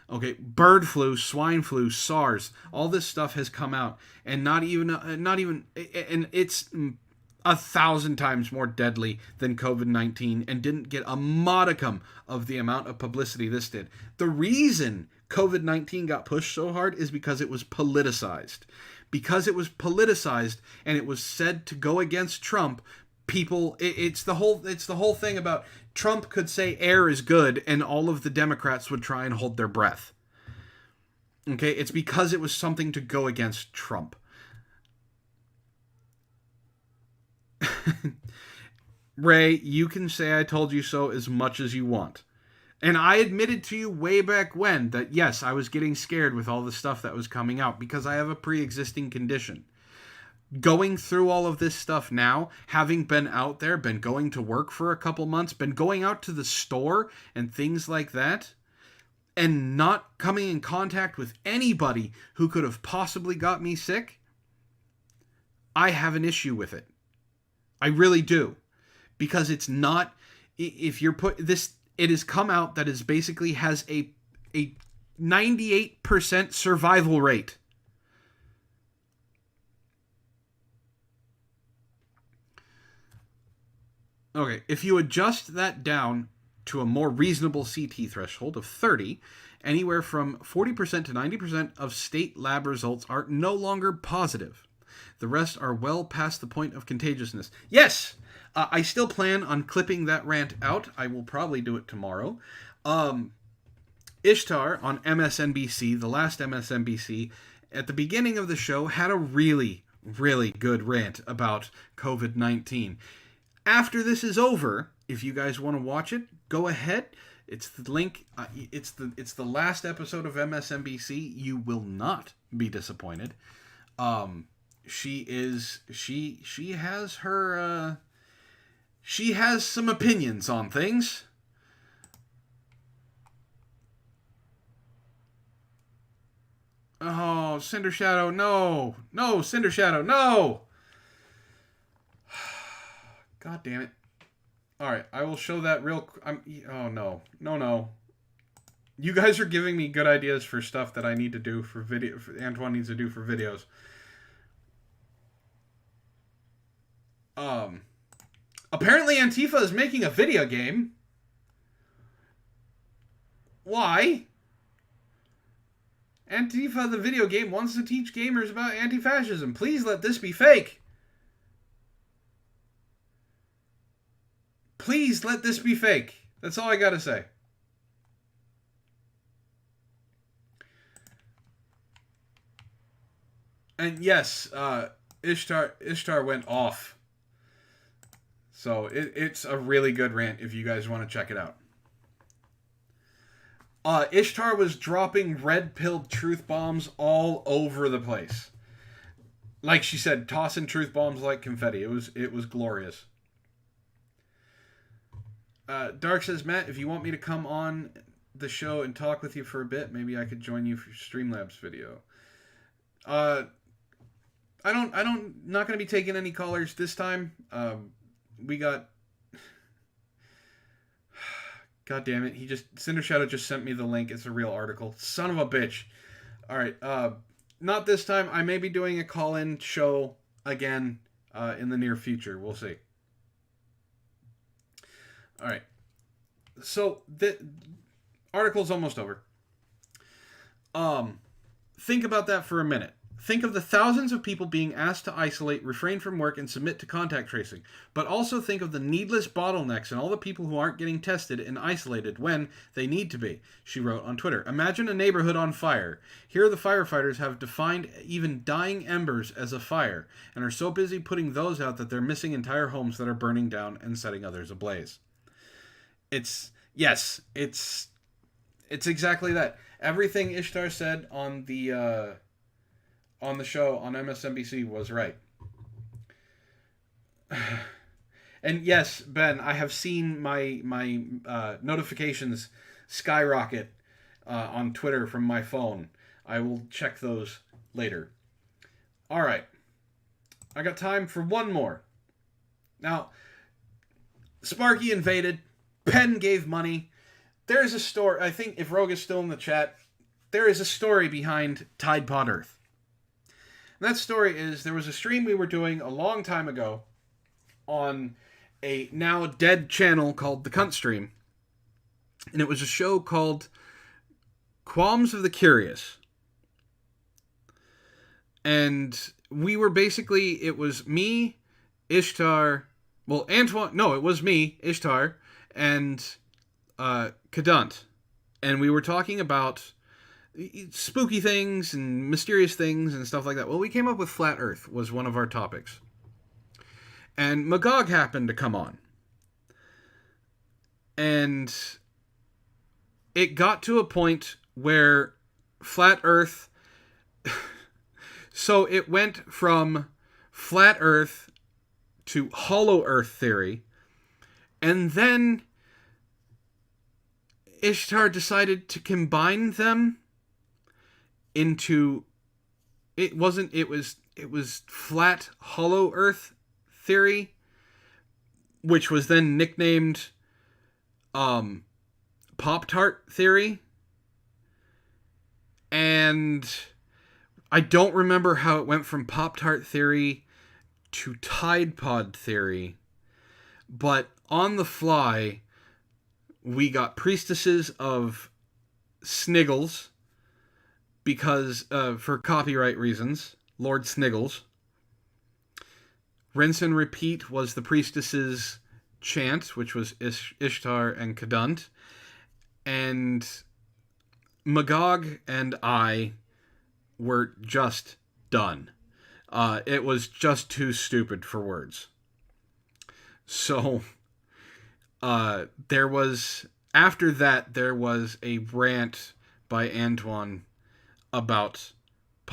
Okay, bird flu, swine flu, SARS, all this stuff has come out, and and it's 1,000 times more deadly than COVID-19 and didn't get a modicum of the amount of publicity this did. The reason COVID-19 got pushed so hard is because it was politicized. Because it was politicized and it was said to go against Trump, it's the whole thing about Trump could say air is good and all of the Democrats would try and hold their breath. Okay, it's because it was something to go against Trump. Ray, you can say I told you so as much as you want. And I admitted to you way back when that yes, I was getting scared with all the stuff that was coming out because I have a pre-existing condition. Going through all of this stuff now, having been out there, been going to work for a couple months, been going out to the store and things like that, and not coming in contact with anybody who could have possibly got me sick, I have an issue with it. I really do. Because it's not, if you're it has come out that it basically has a 98% survival rate. Okay, if you adjust that down to a more reasonable CT threshold of 30, anywhere from 40% to 90% of state lab results are no longer positive. The rest are well past the point of contagiousness. Yes! I still plan on clipping that rant out. I will probably do it tomorrow. Ishtar on MSNBC, the last MSNBC, at the beginning of the show had a really, really good rant about COVID-19. After this is over, if you guys want to watch it, go ahead. It's the link. It's the last episode of MSNBC. You will not be disappointed. She has her she has some opinions on things. Oh, Cinder Shadow, no. No, Cinder Shadow, no. God damn it. Alright, I will show that real... oh, no. No. You guys are giving me good ideas for stuff that I need to do for video... Antoine needs to do for videos. Apparently Antifa is making a video game. Why? Antifa, the video game, wants to teach gamers about anti-fascism. Please let this be fake. Please let this be fake. That's all I gotta say. And yes, Ishtar went off. So it's a really good rant if you guys want to check it out. Ishtar was dropping red-pilled truth bombs all over the place. Like she said, tossing truth bombs like confetti. It was glorious. Dark says, Matt, if you want me to come on the show and talk with you for a bit, maybe I could join you for your Streamlabs video. Not going to be taking any callers this time. We got... God damn it. Cinder Shadow just sent me the link. It's a real article. Son of a bitch. Alright, not this time. I may be doing a call-in show again in the near future. We'll see. Alright. So, the article's almost over. Think about that for a minute. Think of the thousands of people being asked to isolate, refrain from work, and submit to contact tracing. But also think of the needless bottlenecks and all the people who aren't getting tested and isolated when they need to be, she wrote on Twitter. Imagine a neighborhood on fire. Here the firefighters have defined even dying embers as a fire, and are so busy putting those out that they're missing entire homes that are burning down and setting others ablaze. It's exactly that. Everything Ishtar said on the show on MSNBC was right. And yes, Ben, I have seen my notifications skyrocket on Twitter from my phone. I will check those later. All right. I got time for one more. Now, Sparky invaded. Penn gave money. There's a story. I think if Rogue is still in the chat, there is a story behind Tide Pod Earth. And that story is there was a stream we were doing a long time ago on a now dead channel called The Cunt Stream. And it was a show called Qualms of the Curious. And we were basically, it was me, Ishtar, well, Antoine, no, it was me, Ishtar, and Kadunt. And we were talking about spooky things and mysterious things and stuff like that. Well, we came up with Flat Earth was one of our topics. And Magog happened to come on. And it got to a point where Flat Earth... so it went from Flat Earth to Hollow Earth theory. And then Ishtar decided to combine them into it was Flat Hollow Earth theory, which was then nicknamed Pop-Tart theory. And I don't remember how it went from Pop-Tart theory to Tide Pod theory, but on the fly we got priestesses of Sniggles, because for copyright reasons, Lord Sniggles. Rinse and Repeat was the priestess's chant, which was Ishtar and Kadunt. And Magog and I were just done. It was just too stupid for words. So, after that, there was a rant by Antoine about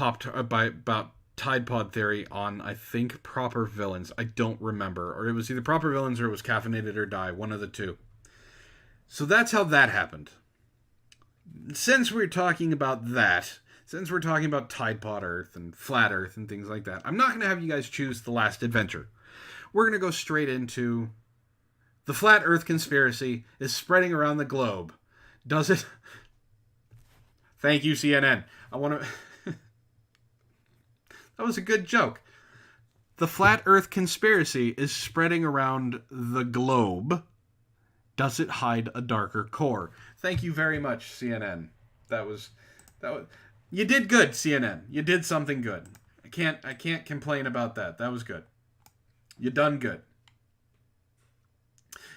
about Tide Pod theory on, I think, Proper Villains. I don't remember. Or it was either Proper Villains or it was Caffeinated or Die. One of the two. So that's how that happened. Since we're talking about that, since we're talking about Tide Pod Earth and Flat Earth and things like that, I'm not going to have you guys choose the last adventure. We're going to go straight into the Flat Earth conspiracy is spreading around the globe. Does it? Thank you, CNN. I want to... That was a good joke. The Flat Earth conspiracy is spreading around the globe. Does it hide a darker core? Thank you very much, CNN. That was you did good, CNN. You did something good. I can't complain about that. That was good. You done good.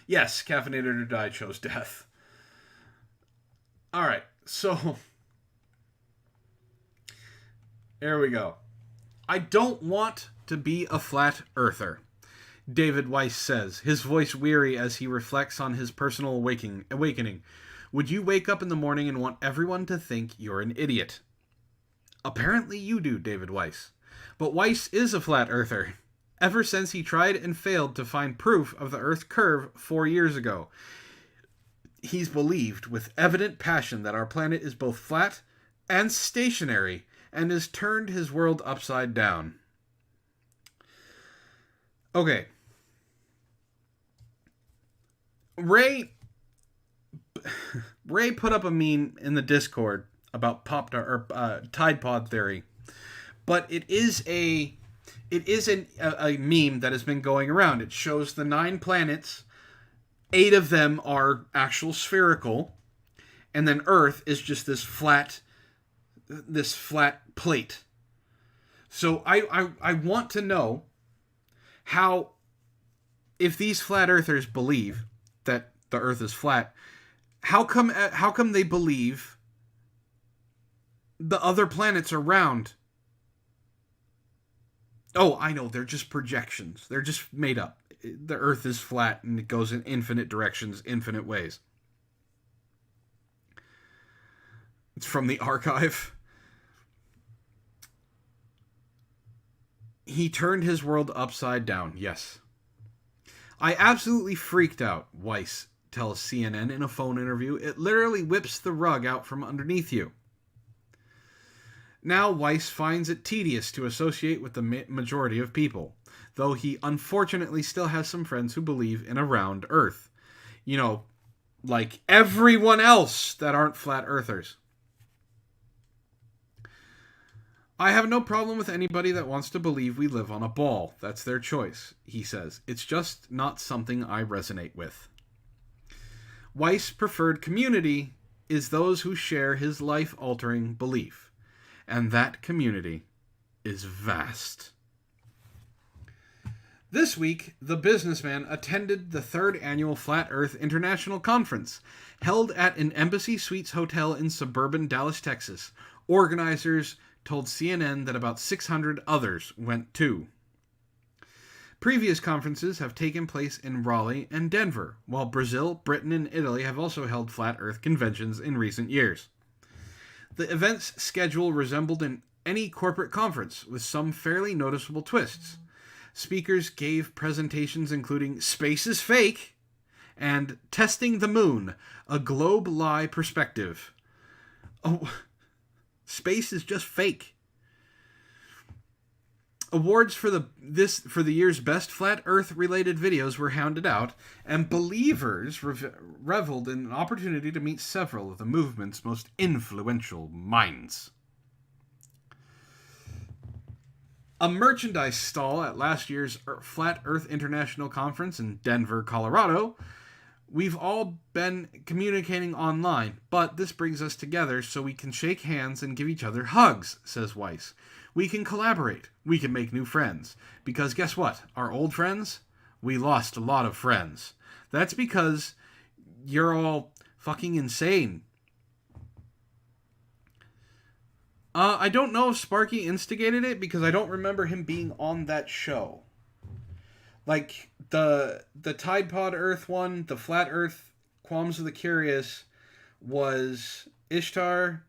Yes, Caffeinated or Die chose death. All right, so there we go. I don't want to be a flat earther, David Weiss says, his voice weary as he reflects on his personal awakening. Would you wake up in the morning and want everyone to think you're an idiot? Apparently you do, David Weiss. But Weiss is a flat earther. Ever since he tried and failed to find proof of the Earth's curve 4 years ago, he's believed with evident passion that our planet is both flat and stationary, and has turned his world upside down. Okay. Ray put up a meme in the Discord about Tide Pod theory, but it is a meme that has been going around. It shows the 9 planets, 8 of them are actual spherical, and then Earth is just this flat plate. So I want to know how, if these flat earthers believe that the Earth is flat, how come they believe the other planets are round? Oh, I know, they're just projections. They're just made up. The Earth is flat and it goes in infinite directions, infinite ways. It's from the archive. He turned his world upside down, yes. I absolutely freaked out, Weiss tells CNN in a phone interview. It literally whips the rug out from underneath you. Now Weiss finds it tedious to associate with the majority of people, though he unfortunately still has some friends who believe in a round Earth. You know, like everyone else that aren't flat earthers. I have no problem with anybody that wants to believe we live on a ball. That's their choice, he says. It's just not something I resonate with. Weiss' preferred community is those who share his life-altering belief. And that community is vast. This week, the businessman attended the 3rd annual Flat Earth International Conference, held at an Embassy Suites hotel in suburban Dallas, Texas. Organizers told CNN that about 600 others went too. Previous conferences have taken place in Raleigh and Denver, while Brazil, Britain, and Italy have also held Flat Earth conventions in recent years. The event's schedule resembled any corporate conference, with some fairly noticeable twists. Speakers gave presentations including Space is Fake and Testing the Moon, a Globe Lie Perspective. Oh, space is just fake. Awards for the year's best flat Earth related videos were handed out, and believers reveled in an opportunity to meet several of the movement's most influential minds. A merchandise stall at last year's Flat Earth International Conference in Denver, Colorado. We've all been communicating online, but this brings us together so we can shake hands and give each other hugs, says Weiss. We can collaborate. We can make new friends. Because guess what? Our old friends? We lost a lot of friends. That's because you're all fucking insane. I don't know if Sparky instigated it because I don't remember him being on that show. Like, the Tide Pod Earth one, the Flat Earth Qualms of the Curious, was Ishtar,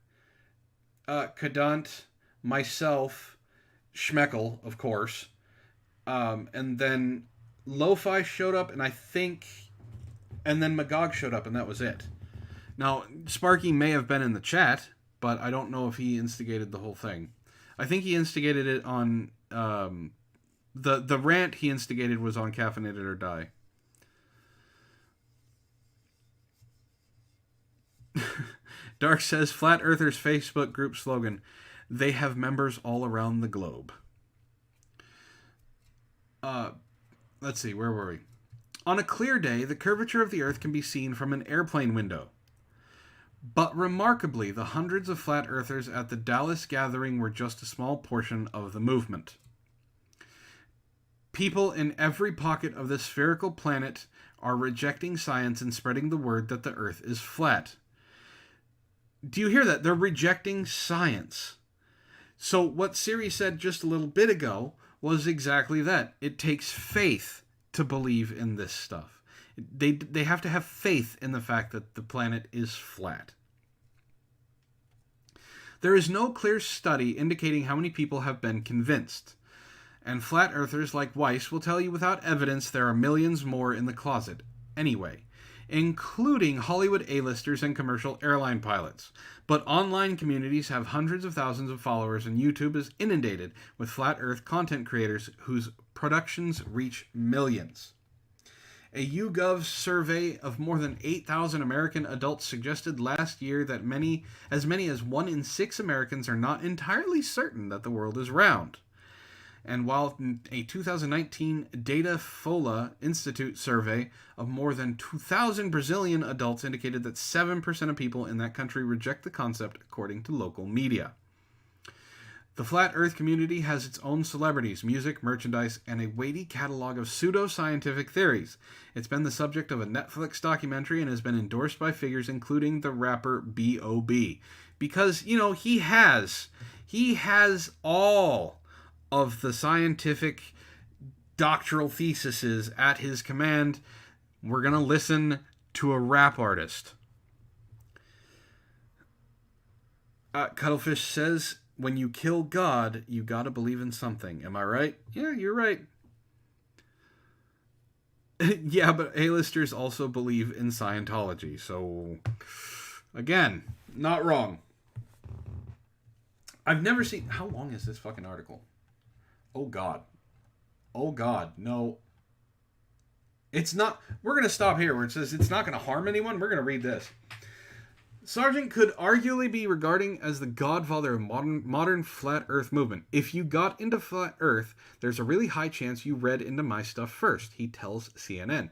Kadant, myself, Schmeckel, of course, and then Lo-Fi showed up, and then Magog showed up, and that was it. Now, Sparky may have been in the chat, but I don't know if he instigated the whole thing. I think he instigated it on... The rant he instigated was on Caffeinated or Die. Dark says, Flat Earthers Facebook group slogan, they have members all around the globe. Let's see, where were we? On a clear day, the curvature of the Earth can be seen from an airplane window. But remarkably, the hundreds of Flat Earthers at the Dallas gathering were just a small portion of the movement. People in every pocket of the spherical planet are rejecting science and spreading the word that the Earth is flat. Do you hear that? They're rejecting science. So what Siri said just a little bit ago was exactly that. It takes faith to believe in this stuff. They have to have faith in the fact that the planet is flat. There is no clear study indicating how many people have been convinced. And flat earthers like Weiss will tell you without evidence there are millions more in the closet. Anyway, including Hollywood A-listers and commercial airline pilots. But online communities have hundreds of thousands of followers, and YouTube is inundated with flat earth content creators whose productions reach millions. A YouGov survey of more than 8,000 American adults suggested last year that as many as 1 in 6 Americans are not entirely certain that the world is round. And while a 2019 Data Fola Institute survey of more than 2,000 Brazilian adults indicated that 7% of people in that country reject the concept, according to local media. The Flat Earth community has its own celebrities, music, merchandise, and a weighty catalog of pseudo-scientific theories. It's been the subject of a Netflix documentary and has been endorsed by figures including the rapper B.O.B. Because, he has all of the scientific doctoral theses at his command. We're going to listen to a rap artist. Cuttlefish says, when you kill God, you gotta believe in something. Am I right? Yeah, you're right. Yeah, but A-listers also believe in Scientology. So, again, not wrong. I've never seen... How long is this fucking article? Oh, God. Oh, God. No. It's not... We're going to stop here where it says it's not going to harm anyone. We're going to read this. Sargent could arguably be regarded as the godfather of modern flat earth movement. If you got into flat earth, there's a really high chance you read into my stuff first, he tells CNN.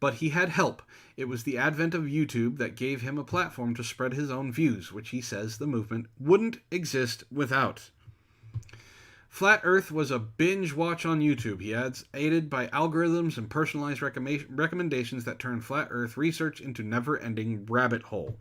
But he had help. It was the advent of YouTube that gave him a platform to spread his own views, which he says the movement wouldn't exist without. Flat Earth was a binge watch on YouTube, he adds, aided by algorithms and personalized recommendations that turn flat earth research into never-ending rabbit hole.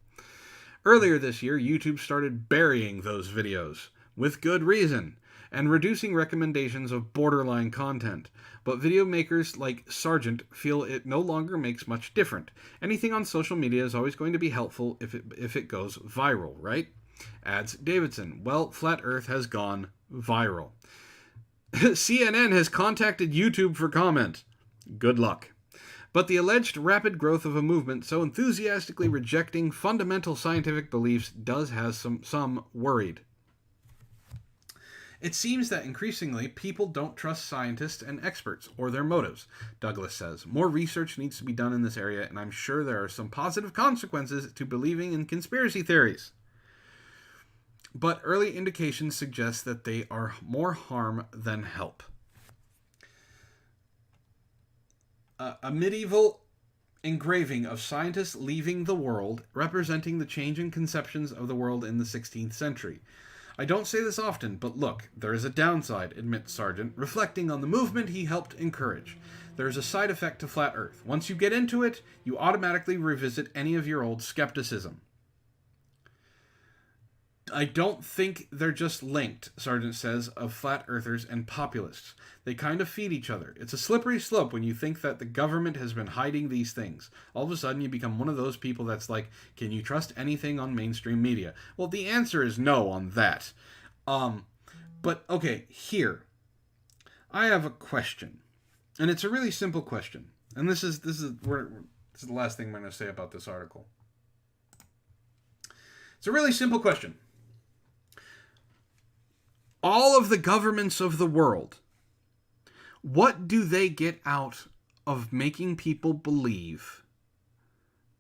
Earlier this year, YouTube started burying those videos, with good reason, and reducing recommendations of borderline content. But video makers like Sargent feel it no longer makes much difference. Anything on social media is always going to be helpful if it goes viral, right? Adds Davidson. Well, Flat Earth has gone viral. CNN has contacted YouTube for comment. Good luck. But the alleged rapid growth of a movement so enthusiastically rejecting fundamental scientific beliefs does have some worried. It seems that increasingly people don't trust scientists and experts or their motives, Douglas says. More research needs to be done in this area, and I'm sure there are some positive consequences to believing in conspiracy theories. But early indications suggest that they are more harm than help. A medieval engraving of scientists leaving the world, representing the change in conceptions of the world in the 16th century. I don't say this often, but look, there is a downside, admits Sargent, reflecting on the movement he helped encourage. There is a side effect to Flat Earth. Once you get into it, you automatically revisit any of your old skepticism. I don't think they're just linked, Sargent says, of flat earthers and populists. They kind of feed each other. It's a slippery slope when you think that the government has been hiding these things. All of a sudden you become one of those people that's like, can you trust anything on mainstream media? Well, the answer is no on that. But, okay, here. I have a question. And it's a really simple question. And this is the last thing I'm going to say about this article. It's a really simple question. All of the governments of the world, what do they get out of making people believe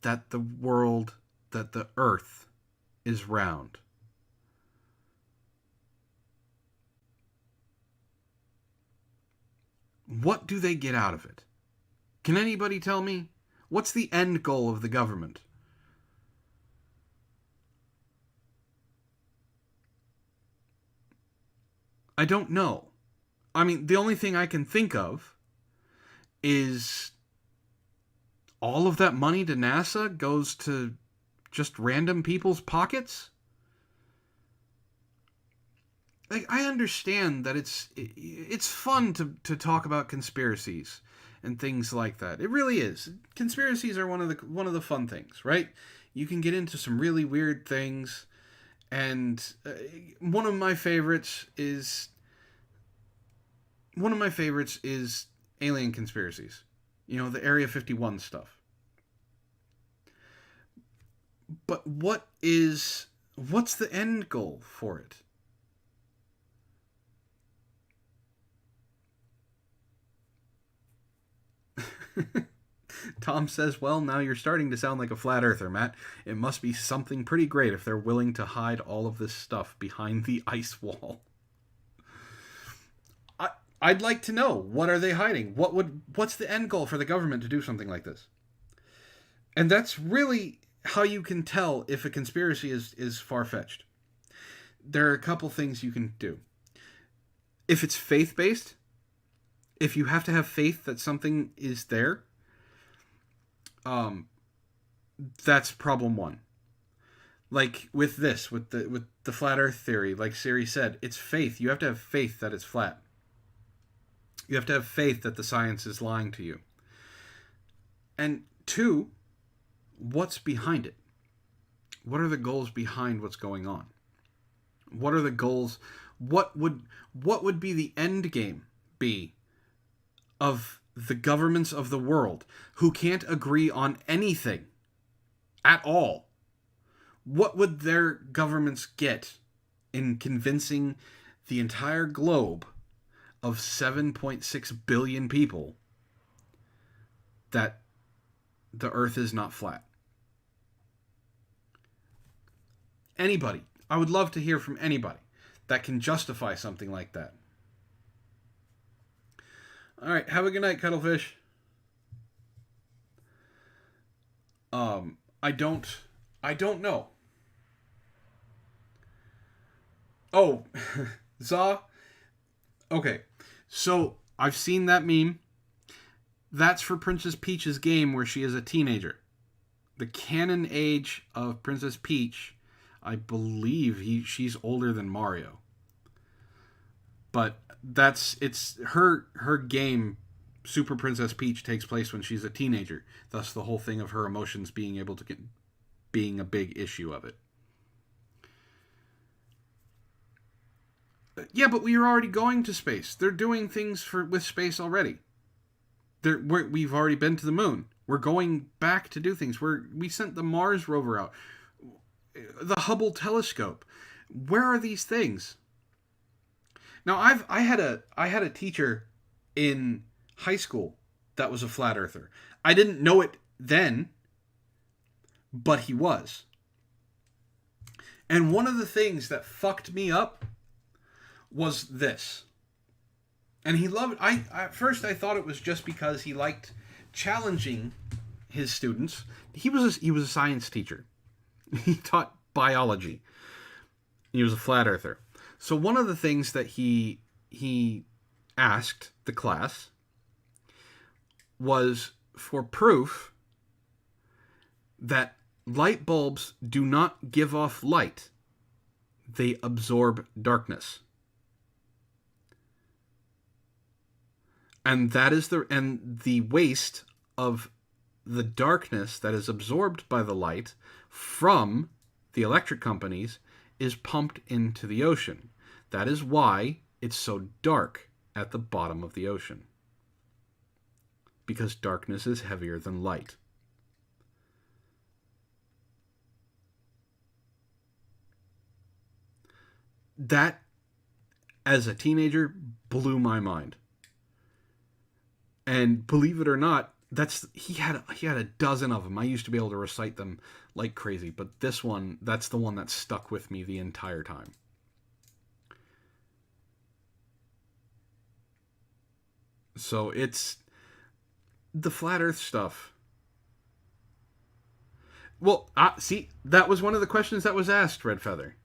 that the world, that the earth is round? What do they get out of it? Can anybody tell me? What's the end goal of the government? I don't know. I mean, the only thing I can think of is all of that money to NASA goes to just random people's pockets? Like, I understand that it's fun to talk about conspiracies and things like that. It really is. Conspiracies are one of the fun things, right? You can get into some really weird things, and one of my favorites is alien conspiracies. You know, the Area 51 stuff. But what's the end goal for it? Tom says, well, now you're starting to sound like a flat earther, Matt. It must be something pretty great if they're willing to hide all of this stuff behind the ice wall. I'd like to know, what are they hiding? What's the end goal for the government to do something like this? And that's really how you can tell if a conspiracy is far-fetched. There are a couple things you can do. If it's faith-based, if you have to have faith that something is there, that's problem one. Like with the flat earth theory, like Siri said, it's faith. You have to have faith that it's flat. You have to have faith that the science is lying to you. And two, what's behind it? What are the goals behind what's going on? What are the goals? What would be the end game be of the governments of the world who can't agree on anything at all? What would their governments get in convincing the entire globe of 7.6 billion people that the earth is not flat? Anybody. I would love to hear from anybody that can justify something like that. All right, have a good night, Cuttlefish. I don't know. Oh, Za. Okay, so I've seen that meme. That's for Princess Peach's game where she is a teenager. The canon age of Princess Peach, I believe she's older than Mario. But it's her game, Super Princess Peach, takes place when she's a teenager. Thus the whole thing of her emotions being a big issue of it. Yeah, but we are already going to space. They're doing things with space already. We've already been to the moon. We're going back to do things. We sent the Mars rover out. The Hubble telescope. Where are these things? Now, I had a teacher in high school that was a flat earther. I didn't know it then, but he was. And one of the things that fucked me up was this. And he loved it. At first I thought it was just because he liked challenging his students. He was a science teacher. He taught biology. He was a flat earther. So one of the things that he asked the class was for proof that light bulbs do not give off light. They absorb darkness. And that is the waste of the darkness that is absorbed by the light from the electric companies is pumped into the ocean. That is why it's so dark at the bottom of the ocean. Because darkness is heavier than light. That, as a teenager, blew my mind. And believe it or not, he had a dozen of them. I used to be able to recite them like crazy, but this one, that's the one that stuck with me the entire time. So it's the flat earth stuff. Well, see, that was one of the questions that was asked, Red Feather.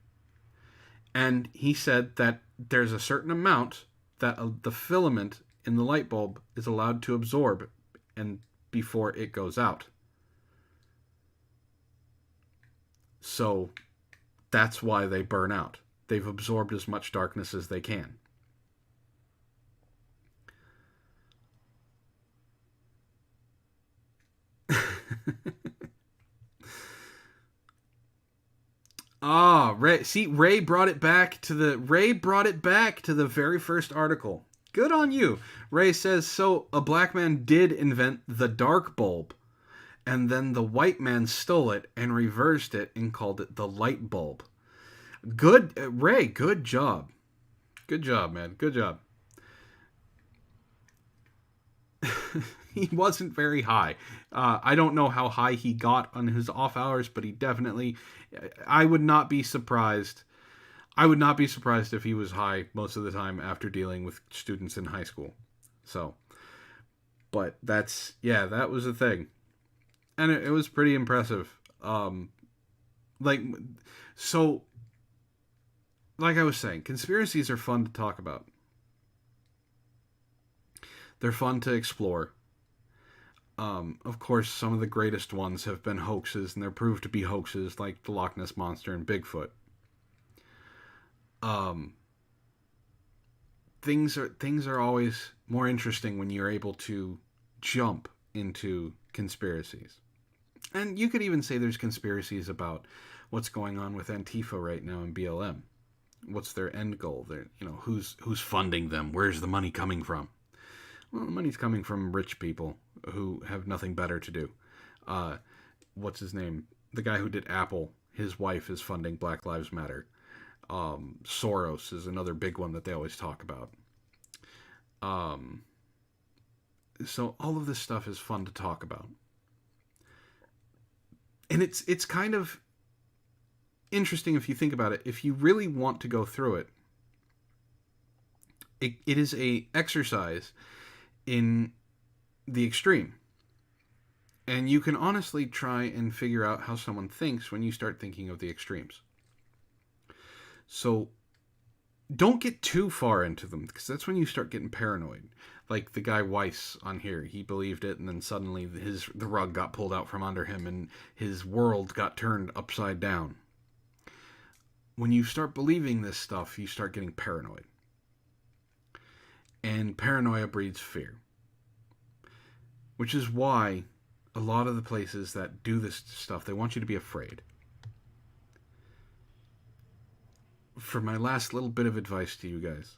And he said that there's a certain amount that the filament in the light bulb is allowed to absorb and before it goes out. So that's why they burn out. They've absorbed as much darkness as they can. Ray brought it back to the very first article. Good on you. Ray says, so a black man did invent the dark bulb, and then the white man stole it and reversed it and called it the light bulb. Good, Ray, good job. Good job, man. Good job. He wasn't very high. I don't know how high he got on his off hours, but he definitely... I would not be surprised. I would not be surprised if he was high most of the time after dealing with students in high school. So, but that was a thing. And it was pretty impressive. Like I was saying, conspiracies are fun to talk about. They're fun to explore. Of course, some of the greatest ones have been hoaxes, and they're proved to be hoaxes, like the Loch Ness Monster and Bigfoot. Things are always more interesting when you're able to jump into conspiracies. And you could even say there's conspiracies about what's going on with Antifa right now in BLM. What's their end goal? Who's funding them? Where's the money coming from? Well, the money's coming from rich people who have nothing better to do. What's his name? The guy who did Apple, his wife is funding Black Lives Matter. Soros is another big one that they always talk about. So all of this stuff is fun to talk about. And it's kind of interesting if you think about it. If you really want to go through it, it is a exercise in the extreme. And you can honestly try and figure out how someone thinks when you start thinking of the extremes. So don't get too far into them, because that's when you start getting paranoid. Like the guy Weiss on here, he believed it, and then suddenly the rug got pulled out from under him, and his world got turned upside down. When you start believing this stuff, you start getting paranoid. And paranoia breeds fear. Which is why a lot of the places that do this stuff, they want you to be afraid. For my last little bit of advice to you guys,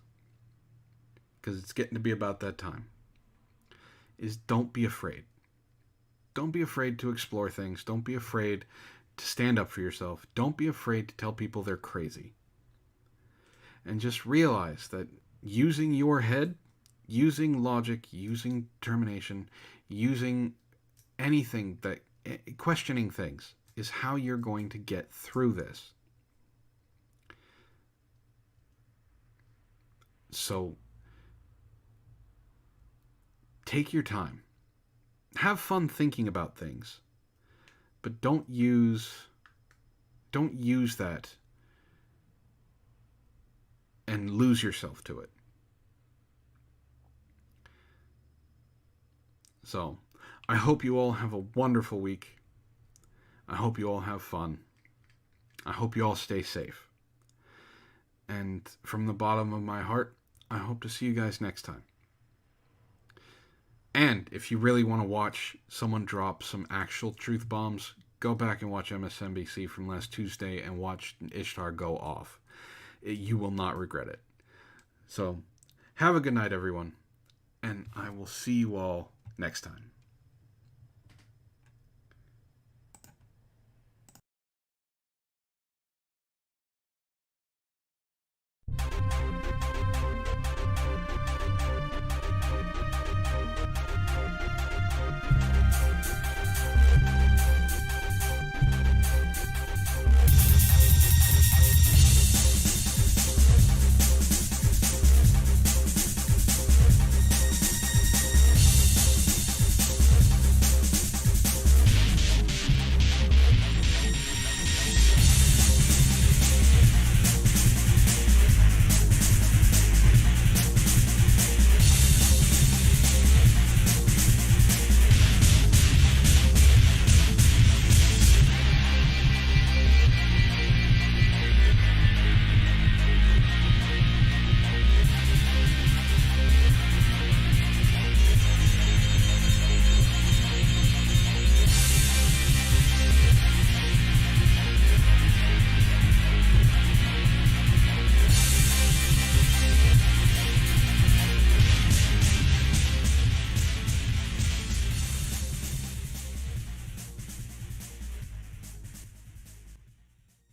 because it's getting to be about that time, is don't be afraid. Don't be afraid to explore things. Don't be afraid to stand up for yourself. Don't be afraid to tell people they're crazy. And just realize that using your head, using logic, using determination, using anything, that questioning things, is how you're going to get through this. So take your time. Have fun thinking about things. But don't use that and lose yourself to it. So, I hope you all have a wonderful week. I hope you all have fun. I hope you all stay safe. And from the bottom of my heart, I hope to see you guys next time. And if you really want to watch someone drop some actual truth bombs, go back and watch MSNBC from last Tuesday and watch Ishtar go off. You will not regret it. So, have a good night, everyone, and I will see you all next time.